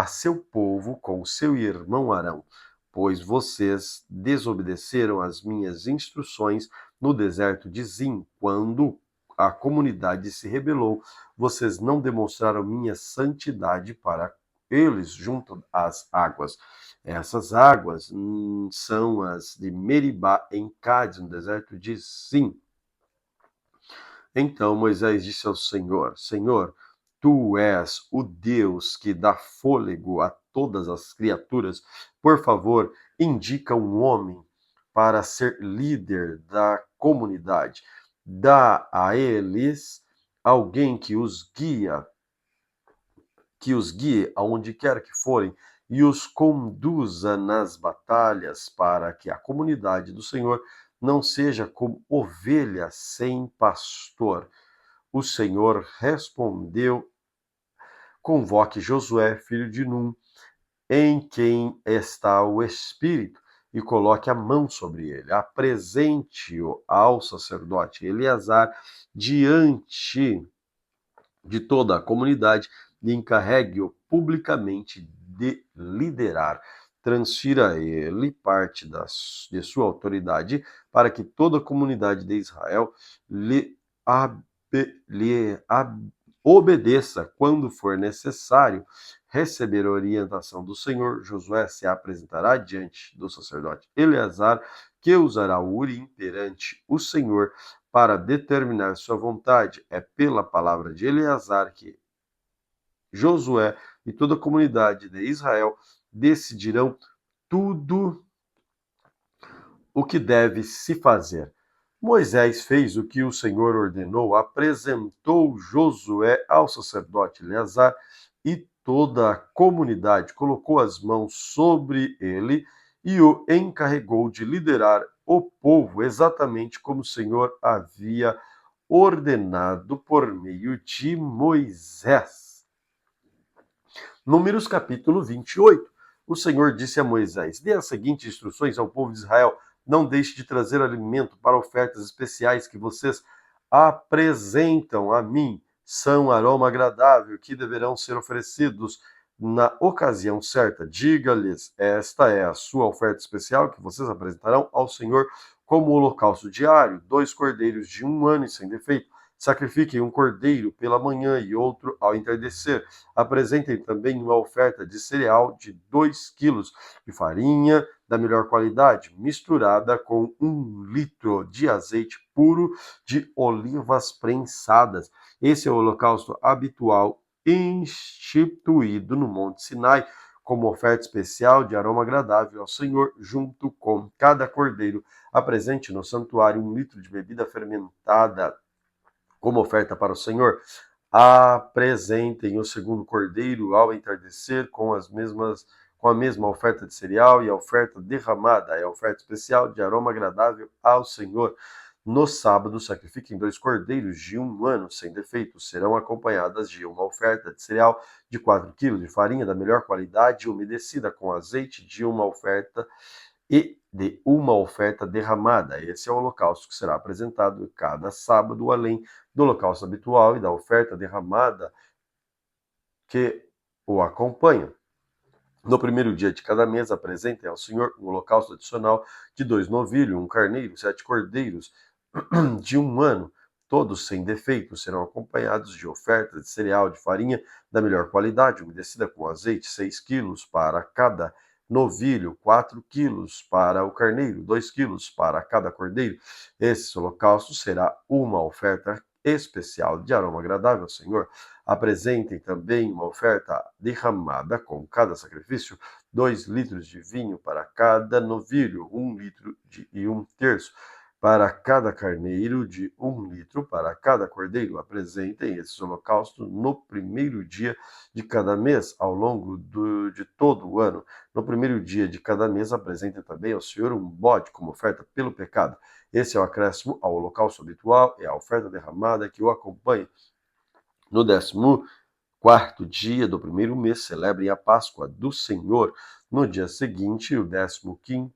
seu povo com seu irmão Arão, pois vocês desobedeceram as minhas instruções no deserto de Zim, quando a comunidade se rebelou. Vocês não demonstraram minha santidade para eles junto às águas. Essas águas são as de Meribá, em Cádiz, no deserto de Zim. Então Moisés disse ao Senhor: Senhor, tu és o Deus que dá fôlego a todas as criaturas. Por favor, indica um homem para ser líder da comunidade. Dá a eles alguém que os guie aonde quer que forem e os conduza nas batalhas, para que a comunidade do Senhor não seja como ovelha sem pastor. O Senhor respondeu: convoque Josué, filho de Num, em quem está o Espírito, e coloque a mão sobre ele. Apresente-o ao sacerdote Eleazar diante de toda a comunidade e encarregue-o publicamente de liderar. Transfira a ele parte de sua autoridade para que toda a comunidade de Israel lhe obedeça quando for necessário receber a orientação do Senhor. Josué se apresentará diante do sacerdote Eleazar, que usará o Urim perante o Senhor para determinar sua vontade. É pela palavra de Eleazar que Josué e toda a comunidade de Israel decidirão tudo o que deve se fazer. Moisés fez o que o Senhor ordenou, apresentou Josué ao sacerdote Eleazar e toda a comunidade, colocou as mãos sobre ele e o encarregou de liderar o povo, exatamente como o Senhor havia ordenado por meio de Moisés. Números capítulo 28. o Senhor disse a Moisés: dê as seguintes instruções ao povo de Israel: não deixe de trazer alimento para ofertas especiais que vocês apresentam a mim. São aroma agradável que deverão ser oferecidos na ocasião certa. Diga-lhes: esta é a sua oferta especial que vocês apresentarão ao Senhor como holocausto diário: 2 cordeiros de 1 ano e sem defeito. Sacrifiquem um cordeiro pela manhã e outro ao entardecer. Apresentem também uma oferta de cereal de 2 quilos de farinha da melhor qualidade, misturada com 1 litro de azeite puro de olivas prensadas. Esse é o holocausto habitual instituído no Monte Sinai como oferta especial de aroma agradável ao Senhor, junto com cada cordeiro. Apresente no santuário 1 litro de bebida fermentada como oferta para o Senhor. Apresentem o segundo cordeiro ao entardecer com a mesma oferta de cereal e a oferta derramada, é a oferta especial de aroma agradável ao Senhor. No sábado, sacrifiquem 2 cordeiros de 1 ano sem defeito. Serão acompanhadas de uma oferta de cereal de 4 quilos de farinha da melhor qualidade, umedecida com azeite, de uma oferta derramada. Esse é o holocausto que será apresentado cada sábado, além do holocausto habitual e da oferta derramada que o acompanha. No primeiro dia de cada mês, apresentem ao Senhor um holocausto adicional de 2 novilhos, 1 carneiro, 7 cordeiros de 1 ano, todos sem defeito. Serão acompanhados de ofertas de cereal de farinha da melhor qualidade, umedecida com azeite, 6 quilos para cada novilho, 4 quilos para o carneiro, 2 quilos para cada cordeiro. Esse holocausto será uma oferta especial de aroma agradável ao Senhor. Apresentem também uma oferta derramada com cada sacrifício: 2 litros de vinho para cada novilho, 1 litro e 1/3 para cada carneiro, de 1 litro para cada cordeiro. Apresentem esse holocausto no primeiro dia de cada mês, ao longo de todo o ano. No primeiro dia de cada mês, apresentem também ao Senhor um bode como oferta pelo pecado. Esse é o acréscimo ao holocausto habitual, é a oferta derramada que o acompanha. No 14º dia do primeiro mês, celebrem a Páscoa do Senhor. No dia seguinte, o 15º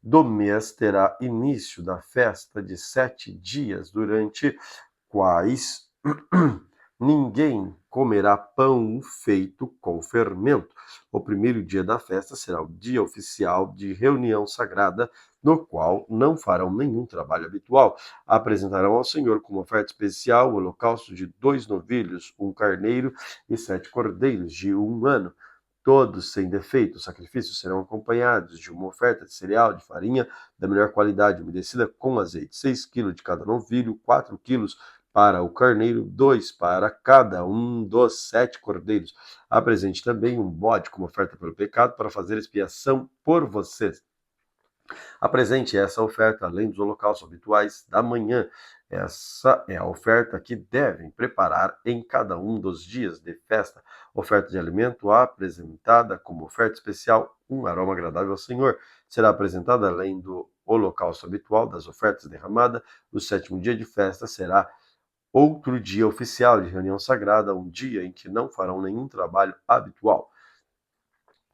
do mês, terá início da festa de 7 dias, durante quais ninguém comerá pão feito com fermento. O primeiro dia da festa será o dia oficial de reunião sagrada, no qual não farão nenhum trabalho habitual. Apresentarão ao Senhor como oferta especial o holocausto de 2 novilhos, 1 carneiro e 7 cordeiros de 1 ano. Todos sem defeito. Os sacrifícios serão acompanhados de uma oferta de cereal de farinha da melhor qualidade, umedecida com azeite, 6 quilos de cada novilho, 4 quilos para o carneiro, 2 para cada um dos 7 cordeiros. Apresente também um bode como oferta pelo pecado, para fazer expiação por vocês. Apresente essa oferta além dos holocaustos habituais da manhã. Essa é a oferta que devem preparar em cada um dos dias de festa. Oferta de alimento apresentada como oferta especial, um aroma agradável ao Senhor. Será apresentada além do holocausto habitual das ofertas derramadas. O 7º dia de festa será outro dia oficial de reunião sagrada, um dia em que não farão nenhum trabalho habitual.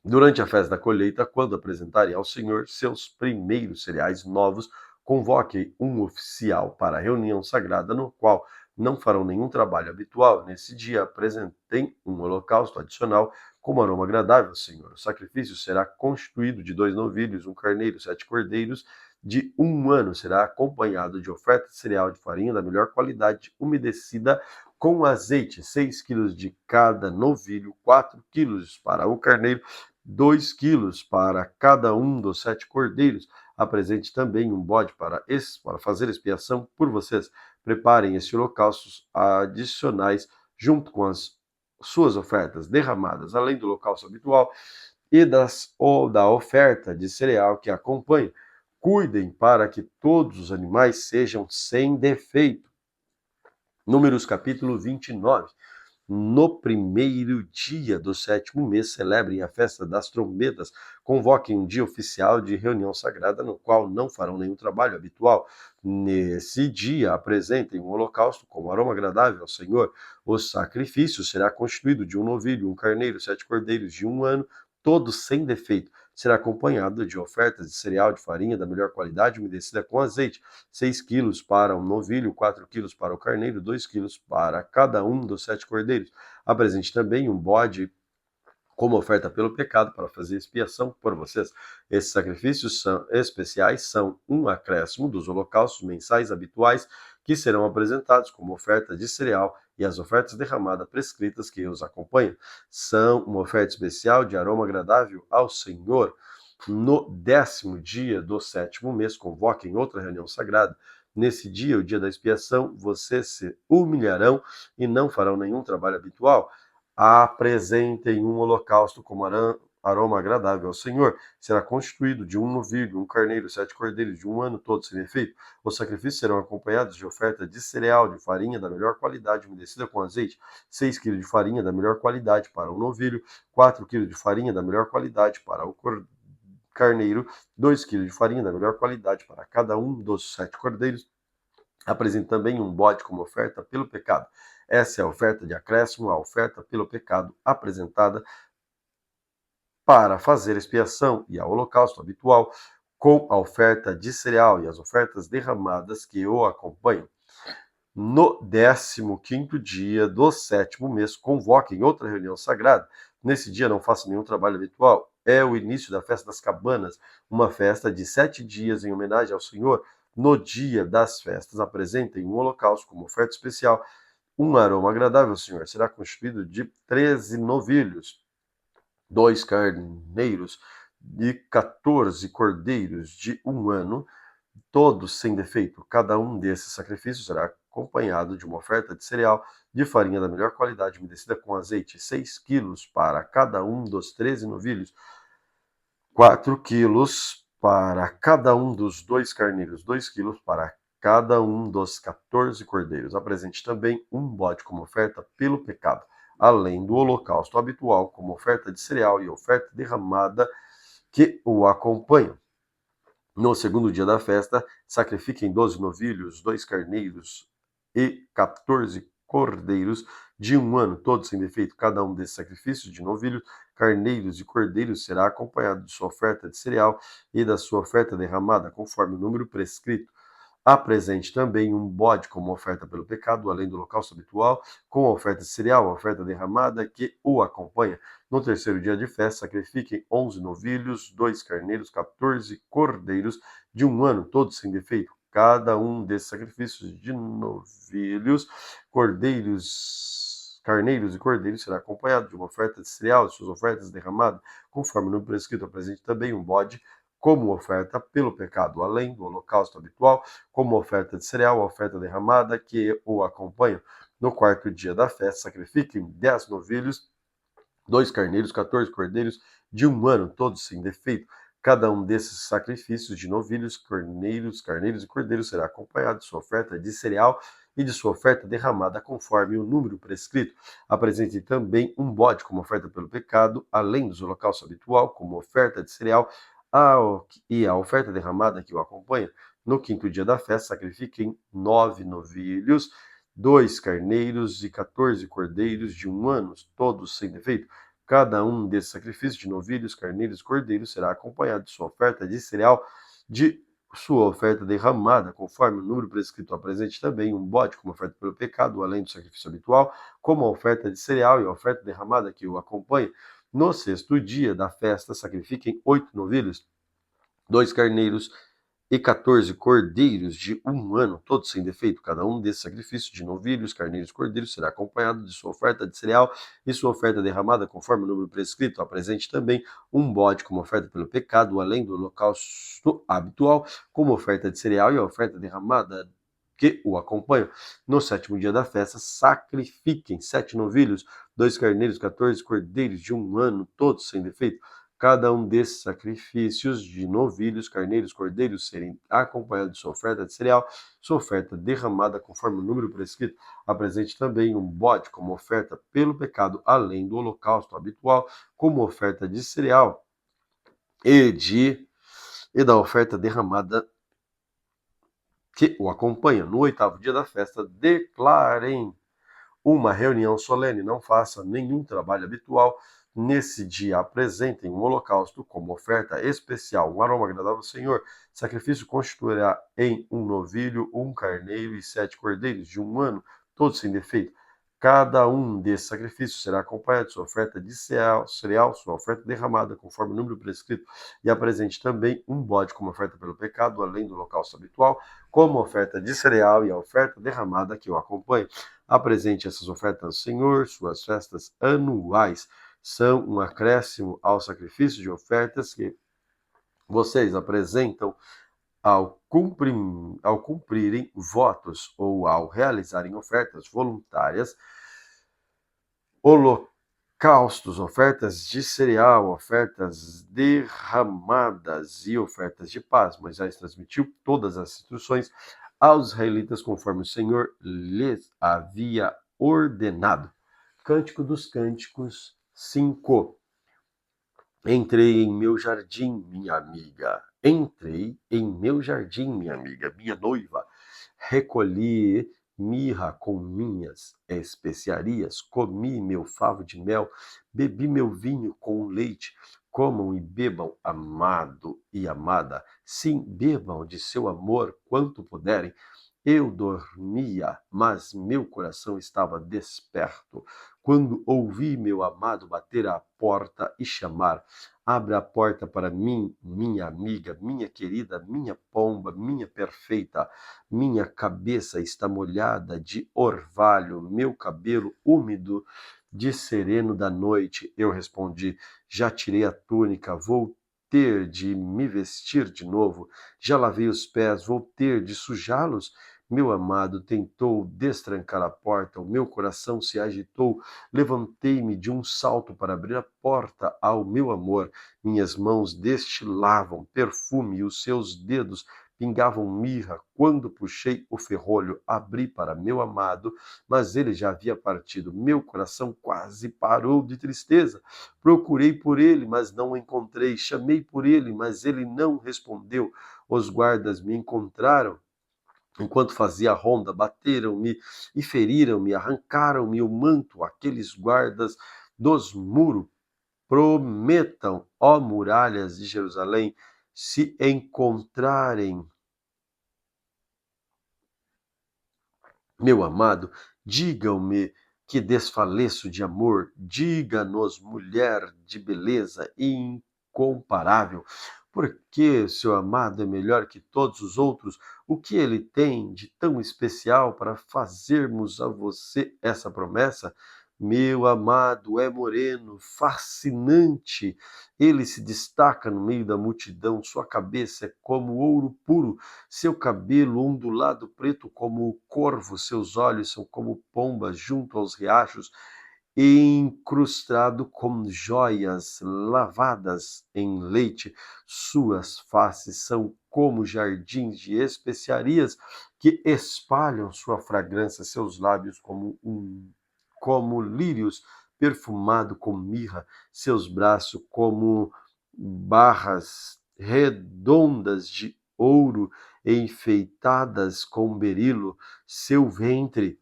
Durante a festa da colheita, quando apresentarem ao Senhor seus primeiros cereais novos, convoquem um oficial para a reunião sagrada, no qual não farão nenhum trabalho habitual. Nesse dia, apresentem um holocausto adicional como aroma agradável ao Senhor. O sacrifício será constituído de 2 novilhos, 1 carneiro, 7 cordeiros de 1 ano. Será acompanhado de oferta de cereal de farinha da melhor qualidade, umedecida com azeite, 6 quilos de cada novilho, 4 quilos para o carneiro, 2 quilos para cada um dos 7 cordeiros. Apresente também um bode para fazer expiação por vocês. Preparem esses holocaustos adicionais junto com as suas ofertas derramadas, além do holocausto habitual e da oferta de cereal que acompanha. Cuidem para que todos os animais sejam sem defeito. Números capítulo 29. No primeiro dia do 7º mês, celebrem a festa das trombetas. Convoquem um dia oficial de reunião sagrada, no qual não farão nenhum trabalho habitual. Nesse dia, apresentem um holocausto como aroma agradável ao Senhor. O sacrifício será constituído de 1 novilho, 1 carneiro, 7 cordeiros de 1 ano, todo sem defeito. Será acompanhado de ofertas de cereal de farinha da melhor qualidade, umedecida com azeite, 6 quilos para um novilho, 4 quilos para o carneiro, 2 quilos para cada um dos 7 cordeiros. Apresente também um bode como oferta pelo pecado, para fazer expiação por vocês. Esses sacrifícios especiais são um acréscimo dos holocaustos mensais habituais que serão apresentados como oferta de cereal e as ofertas derramadas prescritas que os acompanham. São uma oferta especial de aroma agradável ao Senhor. No 10º dia do 7º mês, convoquem outra reunião sagrada. Nesse dia, o dia da expiação, vocês se humilharão e não farão nenhum trabalho habitual. Apresentem um holocausto como aroma agradável ao Senhor. Será constituído de um novilho, um carneiro, 7 cordeiros de um ano, todos sem defeito. Os sacrifícios serão acompanhados de oferta de cereal, de farinha da melhor qualidade, umedecida com azeite, 6 kg de farinha da melhor qualidade para o novilho, 4 kg de farinha da melhor qualidade para o carneiro, 2 kg de farinha da melhor qualidade para cada um dos 7 cordeiros. Apresente também um bode como oferta pelo pecado. Essa é a oferta de acréscimo, a oferta pelo pecado apresentada para fazer expiação, e a holocausto habitual, com a oferta de cereal e as ofertas derramadas que o acompanham. No 15º dia do 7º mês, convoquem outra reunião sagrada. Nesse dia não façam nenhum trabalho habitual. É o início da festa das cabanas, uma festa de 7 dias em homenagem ao Senhor. No dia das festas, apresentem um holocausto como oferta especial. Um aroma agradável, Senhor, será constituído de 13 novilhos, 2 carneiros e 14 cordeiros de um ano, todos sem defeito. Cada um desses sacrifícios será acompanhado de uma oferta de cereal de farinha da melhor qualidade, umedecida com azeite, 6 quilos para cada um dos 13 novilhos, 4 quilos para cada um dos 2 carneiros, 2 quilos para cada um dos 14 cordeiros. Apresente também um bode como oferta pelo pecado, além do holocausto habitual como oferta de cereal e oferta derramada que o acompanham. No 2º dia da festa, sacrifiquem 12 novilhos, 2 carneiros e 14 cordeiros de um ano, todos sem defeito. Cada um desses sacrifícios de novilhos, carneiros e cordeiros será acompanhado de sua oferta de cereal e da sua oferta derramada, conforme o número prescrito. Apresente também um bode como oferta pelo pecado, além do holocausto habitual, com a oferta de cereal, a oferta derramada que o acompanha. No 3º dia de festa, sacrifiquem 11 novilhos, 2 carneiros, 14 cordeiros de um ano, todos sem defeito. Cada um desses sacrifícios de novilhos, carneiros e cordeiros será acompanhado de uma oferta de cereal, de suas ofertas derramadas, conforme o número prescrito. Apresente também um bode como oferta pelo pecado, além do holocausto habitual, como oferta de cereal, a oferta derramada que o acompanha. No 4º dia da festa, sacrifiquem 10 novilhos, 2 carneiros, 14 cordeiros de um ano, todos sem defeito. Cada um desses sacrifícios de novilhos, carneiros e cordeiros será acompanhado de sua oferta de cereal e de sua oferta derramada conforme o número prescrito. Apresente também um bode como oferta pelo pecado, além dos holocaustos habitual, como oferta de cereal, e a oferta derramada que o acompanha. No 5º dia da festa, sacrifiquem 9 novilhos, 2 carneiros e 14 cordeiros de um ano, todos sem defeito. Cada um desses sacrifícios de novilhos, carneiros e cordeiros será acompanhado de sua oferta de cereal, de sua oferta derramada, conforme o número prescrito. Apresente também um bode como oferta pelo pecado, além do sacrifício habitual, como a oferta de cereal e a oferta derramada que o acompanha. No 6º dia da festa, sacrifiquem 8 novilhos, 2 carneiros e 14 cordeiros de um ano, todos sem defeito. Cada um desses sacrifícios de novilhos, carneiros e cordeiros será acompanhado de sua oferta de cereal e sua oferta derramada conforme o número prescrito. Apresente também um bode como oferta pelo pecado, além do holocausto habitual, como oferta de cereal e a oferta derramada que o acompanham. No 7º dia da festa, sacrifiquem 7 novilhos, 2 carneiros, 14 cordeiros de um ano, todos sem defeito. Cada um desses sacrifícios de novilhos, carneiros, cordeiros serem acompanhados de sua oferta de cereal, sua oferta derramada conforme o número prescrito. Apresente também um bode como oferta pelo pecado, além do holocausto habitual, como oferta de cereal e da oferta derramada que o acompanha. No 8º dia da festa, declarem uma reunião solene, não faça nenhum trabalho habitual. Nesse dia apresentem um holocausto como oferta especial, um aroma agradável ao Senhor. Sacrifício constituirá em um novilho, um carneiro e 7 cordeiros de um ano, todos sem defeito. Cada um desses sacrifícios será acompanhado de sua oferta de cereal, sua oferta derramada, conforme o número prescrito, e apresente também um bode como oferta pelo pecado, além do holocausto habitual, como oferta de cereal e a oferta derramada que o acompanha. Apresente essas ofertas ao Senhor, suas festas anuais são um acréscimo ao sacrifício de ofertas que vocês apresentam ao cumprirem votos ou ao realizarem ofertas voluntárias, holocaustos, ofertas de cereal, ofertas derramadas e ofertas de paz. Moisés transmitiu todas as instruções aos israelitas conforme o Senhor lhes havia ordenado. Cântico dos Cânticos 5. Entrei em meu jardim, minha amiga. Entrei em meu jardim, minha amiga, minha noiva. Recolhi mirra com minhas especiarias, comi meu favo de mel, bebi meu vinho com leite. Comam e bebam, amado e amada. Sim, bebam de seu amor quanto puderem. Eu dormia, mas meu coração estava desperto. Quando ouvi meu amado bater à porta e chamar, abra a porta para mim, minha amiga, minha querida, minha pomba, minha perfeita. Minha cabeça está molhada de orvalho, meu cabelo úmido de sereno da noite. Eu respondi, já tirei a túnica, vou ter de me vestir de novo. Já lavei os pés, vou ter de sujá-los. Meu amado tentou destrancar a porta, o meu coração se agitou, levantei-me de um salto para abrir a porta ao meu amor. Minhas mãos destilavam perfume e os seus dedos pingavam mirra. Quando puxei o ferrolho, abri para meu amado, mas ele já havia partido. Meu coração quase parou de tristeza. Procurei por ele, mas não o encontrei. Chamei por ele, mas ele não respondeu. Os guardas me encontraram enquanto fazia a ronda, bateram-me e feriram-me, arrancaram-me o manto. Aqueles guardas dos muros prometam, ó muralhas de Jerusalém, se encontrarem meu amado, digam-me que desfaleço de amor, diga-nos, mulher de beleza incomparável, porque seu amado é melhor que todos os outros, o que ele tem de tão especial para fazermos a você essa promessa? Meu amado é moreno, fascinante, ele se destaca no meio da multidão, sua cabeça é como ouro puro, seu cabelo ondulado preto como o corvo, seus olhos são como pombas junto aos riachos, encrustado com joias lavadas em leite. Suas faces são como jardins de especiarias que espalham sua fragrância, seus lábios como lírios perfumado com mirra, seus braços como barras redondas de ouro enfeitadas com berilo, seu ventre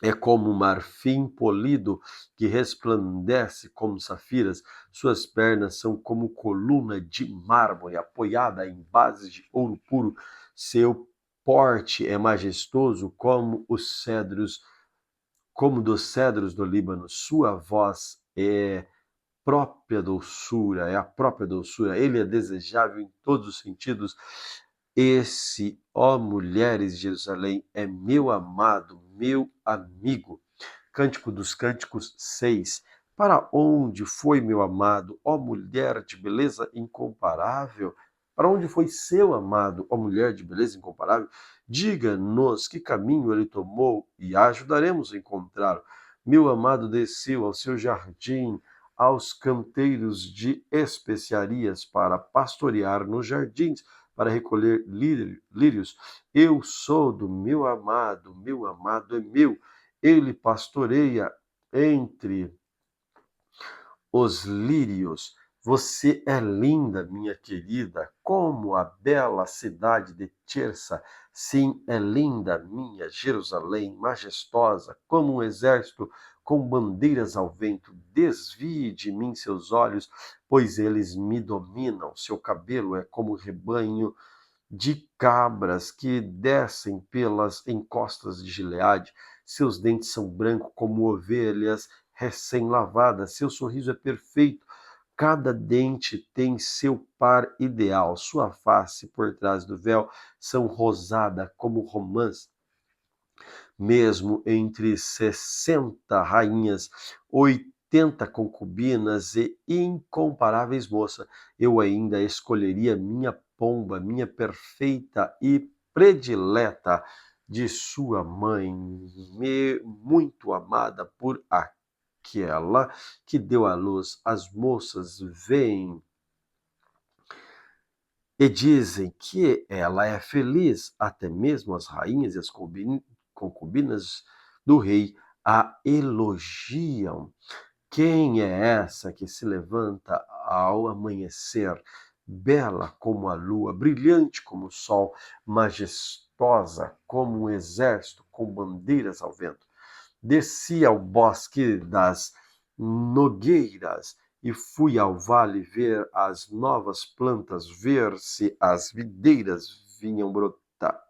é como marfim polido que resplandece como safiras, suas pernas são como coluna de mármore apoiada em bases de ouro puro, seu porte é majestoso como dos cedros do Líbano, sua voz é a própria doçura, ele é desejável em todos os sentidos. Esse, ó mulheres de Jerusalém, é meu amado, meu amigo. Cântico dos Cânticos 6. Para onde foi meu amado, ó mulher de beleza incomparável? Para onde foi seu amado, ó mulher de beleza incomparável? Diga-nos que caminho ele tomou e a ajudaremos a encontrá-lo. Meu amado desceu ao seu jardim, aos canteiros de especiarias para pastorear nos jardins, para recolher lírios. Eu sou do meu amado é meu. Ele pastoreia entre os lírios. Você é linda, minha querida, como a bela cidade de Tirsa. Sim, é linda, minha Jerusalém, majestosa, como um exército com bandeiras ao vento. Desvie de mim seus olhos, pois eles me dominam. Seu cabelo é como rebanho de cabras que descem pelas encostas de Gileade. Seus dentes são brancos como ovelhas recém-lavadas. Seu sorriso é perfeito. Cada dente tem seu par ideal. Sua face por trás do véu são rosada como romãs. Mesmo entre 60 rainhas, 80 concubinas e incomparáveis moças, eu ainda escolheria minha pomba, minha perfeita e predileta de sua mãe, muito amada por aquela que deu à luz. As moças veem e dizem que ela é feliz, até mesmo as rainhas e as concubinas do rei a elogiam. Quem é essa que se levanta ao amanhecer, bela como a lua, brilhante como o sol, majestosa como um exército com bandeiras ao vento? Desci ao bosque das nogueiras e fui ao vale ver as novas plantas, ver se as videiras tinham brotado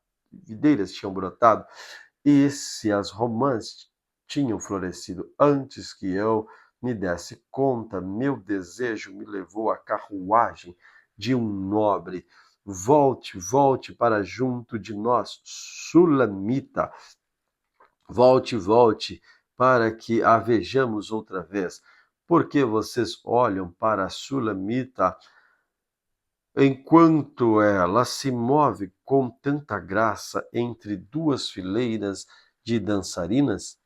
e se as romãs tinham florescido. Antes que eu me desse conta, meu desejo me levou à carruagem de um nobre. Volte, volte para junto de nós, Sulamita. Volte, volte, para que a vejamos outra vez. Porque vocês olham para a Sulamita enquanto ela se move com tanta graça entre duas fileiras de dançarinas?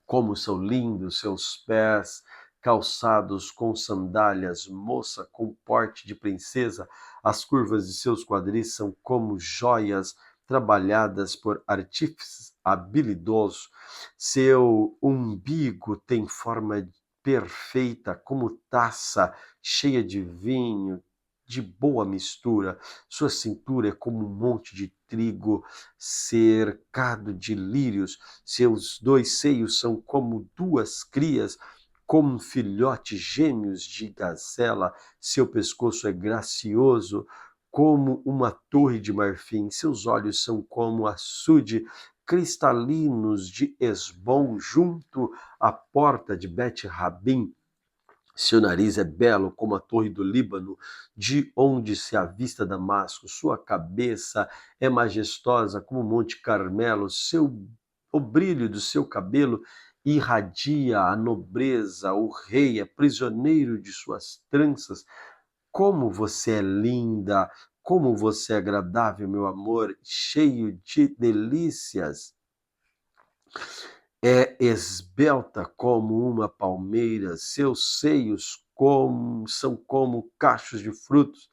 Como são lindos seus pés, calçados com sandálias, moça com porte de princesa. As curvas de seus quadris são como joias trabalhadas por artífices habilidosos. Seu umbigo tem forma perfeita, como taça cheia de vinho, de boa mistura. Sua cintura é como um monte de trigo cercado de lírios. Seus dois seios são como duas crias, como filhotes gêmeos de gazela. Seu pescoço é gracioso como uma torre de marfim. Seus olhos são como açude cristalinos de Esbom, junto à porta de Bet-Rabim. Seu nariz é belo como a torre do Líbano, de onde se avista Damasco. Sua cabeça é majestosa como o Monte Carmelo. O brilho do seu cabelo irradia a nobreza. O rei é prisioneiro de suas tranças. Como você é linda, como você é agradável, meu amor, cheio de delícias. É esbelta como uma palmeira, seus seios são como cachos de frutos.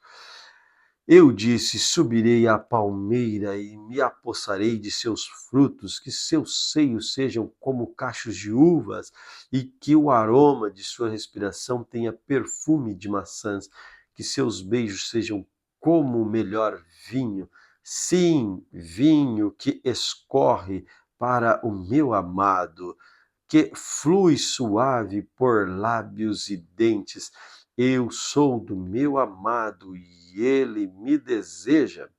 Eu disse: subirei à palmeira e me apossarei de seus frutos, que seus seios sejam como cachos de uvas e que o aroma de sua respiração tenha perfume de maçãs, que seus beijos sejam como o melhor vinho, sim, vinho que escorre para o meu amado, que flui suave por lábios e dentes. Eu sou do meu amado e ele me deseja.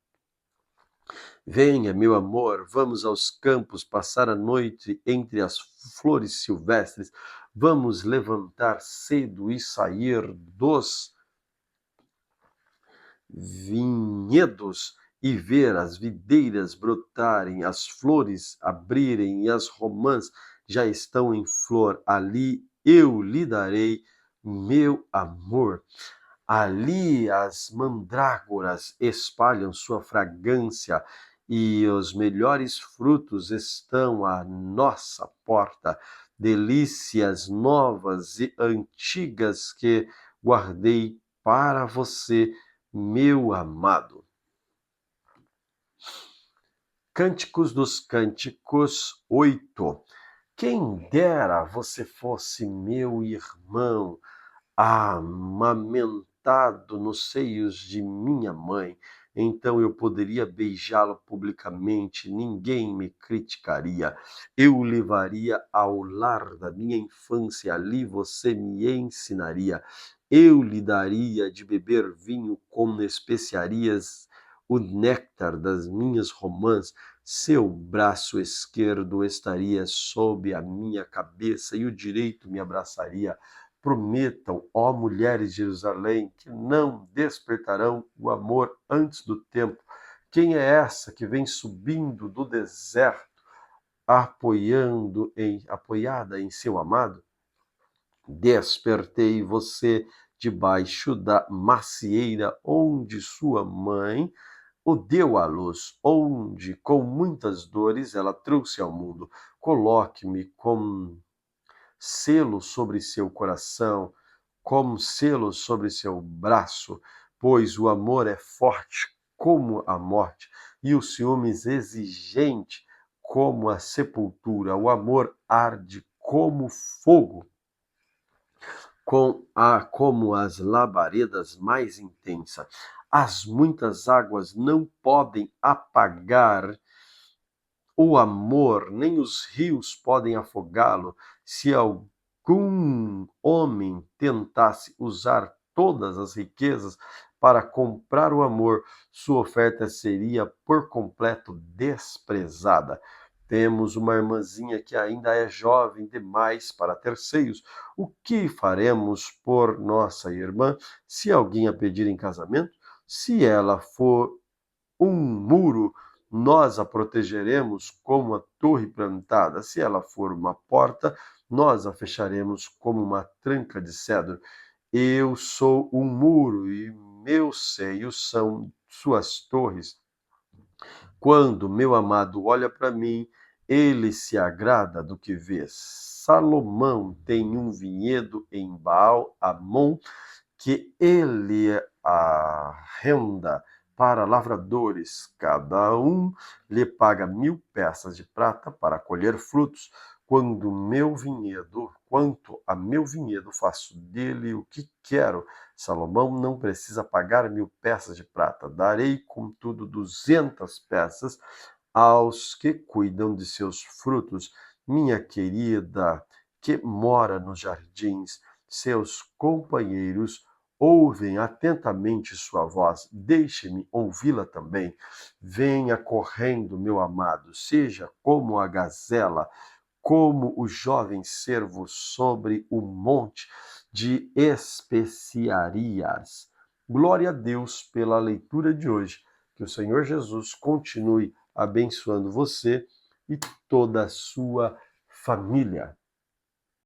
Venha, meu amor, vamos aos campos passar a noite entre as flores silvestres. Vamos levantar cedo e sair dos vinhedos e ver as videiras brotarem, as flores abrirem e as romãs já estão em flor. Ali eu lhe darei meu amor. Ali as mandrágoras espalham sua fragrância e os melhores frutos estão à nossa porta. Delícias novas e antigas que guardei para você, meu amado. Cânticos dos Cânticos 8. Quem dera você fosse meu irmão, amamentado nos seios de minha mãe, então eu poderia beijá-lo publicamente, ninguém me criticaria. Eu o levaria ao lar da minha infância, ali você me ensinaria. Eu lhe daria de beber vinho com especiarias, o néctar das minhas romãs. Seu braço esquerdo estaria sob a minha cabeça e o direito me abraçaria. Prometam, ó mulheres de Jerusalém, que não despertarão o amor antes do tempo. Quem é essa que vem subindo do deserto, apoiada em seu amado? Despertei você debaixo da macieira onde sua mãe o deu à luz, onde com muitas dores ela trouxe ao mundo. Coloque-me com selo sobre seu coração, como selo sobre seu braço, pois o amor é forte como a morte e o ciúmes exigente como a sepultura. O amor arde como fogo, como as labaredas mais intensas. As muitas águas não podem apagar o amor, nem os rios podem afogá-lo. Se algum homem tentasse usar todas as riquezas para comprar o amor, sua oferta seria por completo desprezada. Temos uma irmãzinha que ainda é jovem demais para ter seios. O que faremos por nossa irmã se alguém a pedir em casamento? Se ela for um muro, nós a protegeremos como a torre plantada. Se ela for uma porta, nós a fecharemos como uma tranca de cedro. Eu sou um muro e meus seios são suas torres. Quando meu amado olha para mim, ele se agrada do que vê. Salomão tem um vinhedo em Baal-Hamon que ele arrenda para lavradores, cada um lhe paga 1.000 peças de prata para colher frutos. Quanto a meu vinhedo, faço dele o que quero. Salomão não precisa pagar 1.000 peças de prata. Darei, contudo, 200 peças aos que cuidam de seus frutos. Minha querida, que mora nos jardins, seus companheiros ouvem atentamente sua voz, deixe-me ouvi-la também. Venha correndo, meu amado, seja como a gazela, como o jovem cervo sobre o monte de especiarias. Glória a Deus pela leitura de hoje. Que o Senhor Jesus continue abençoando você e toda a sua família.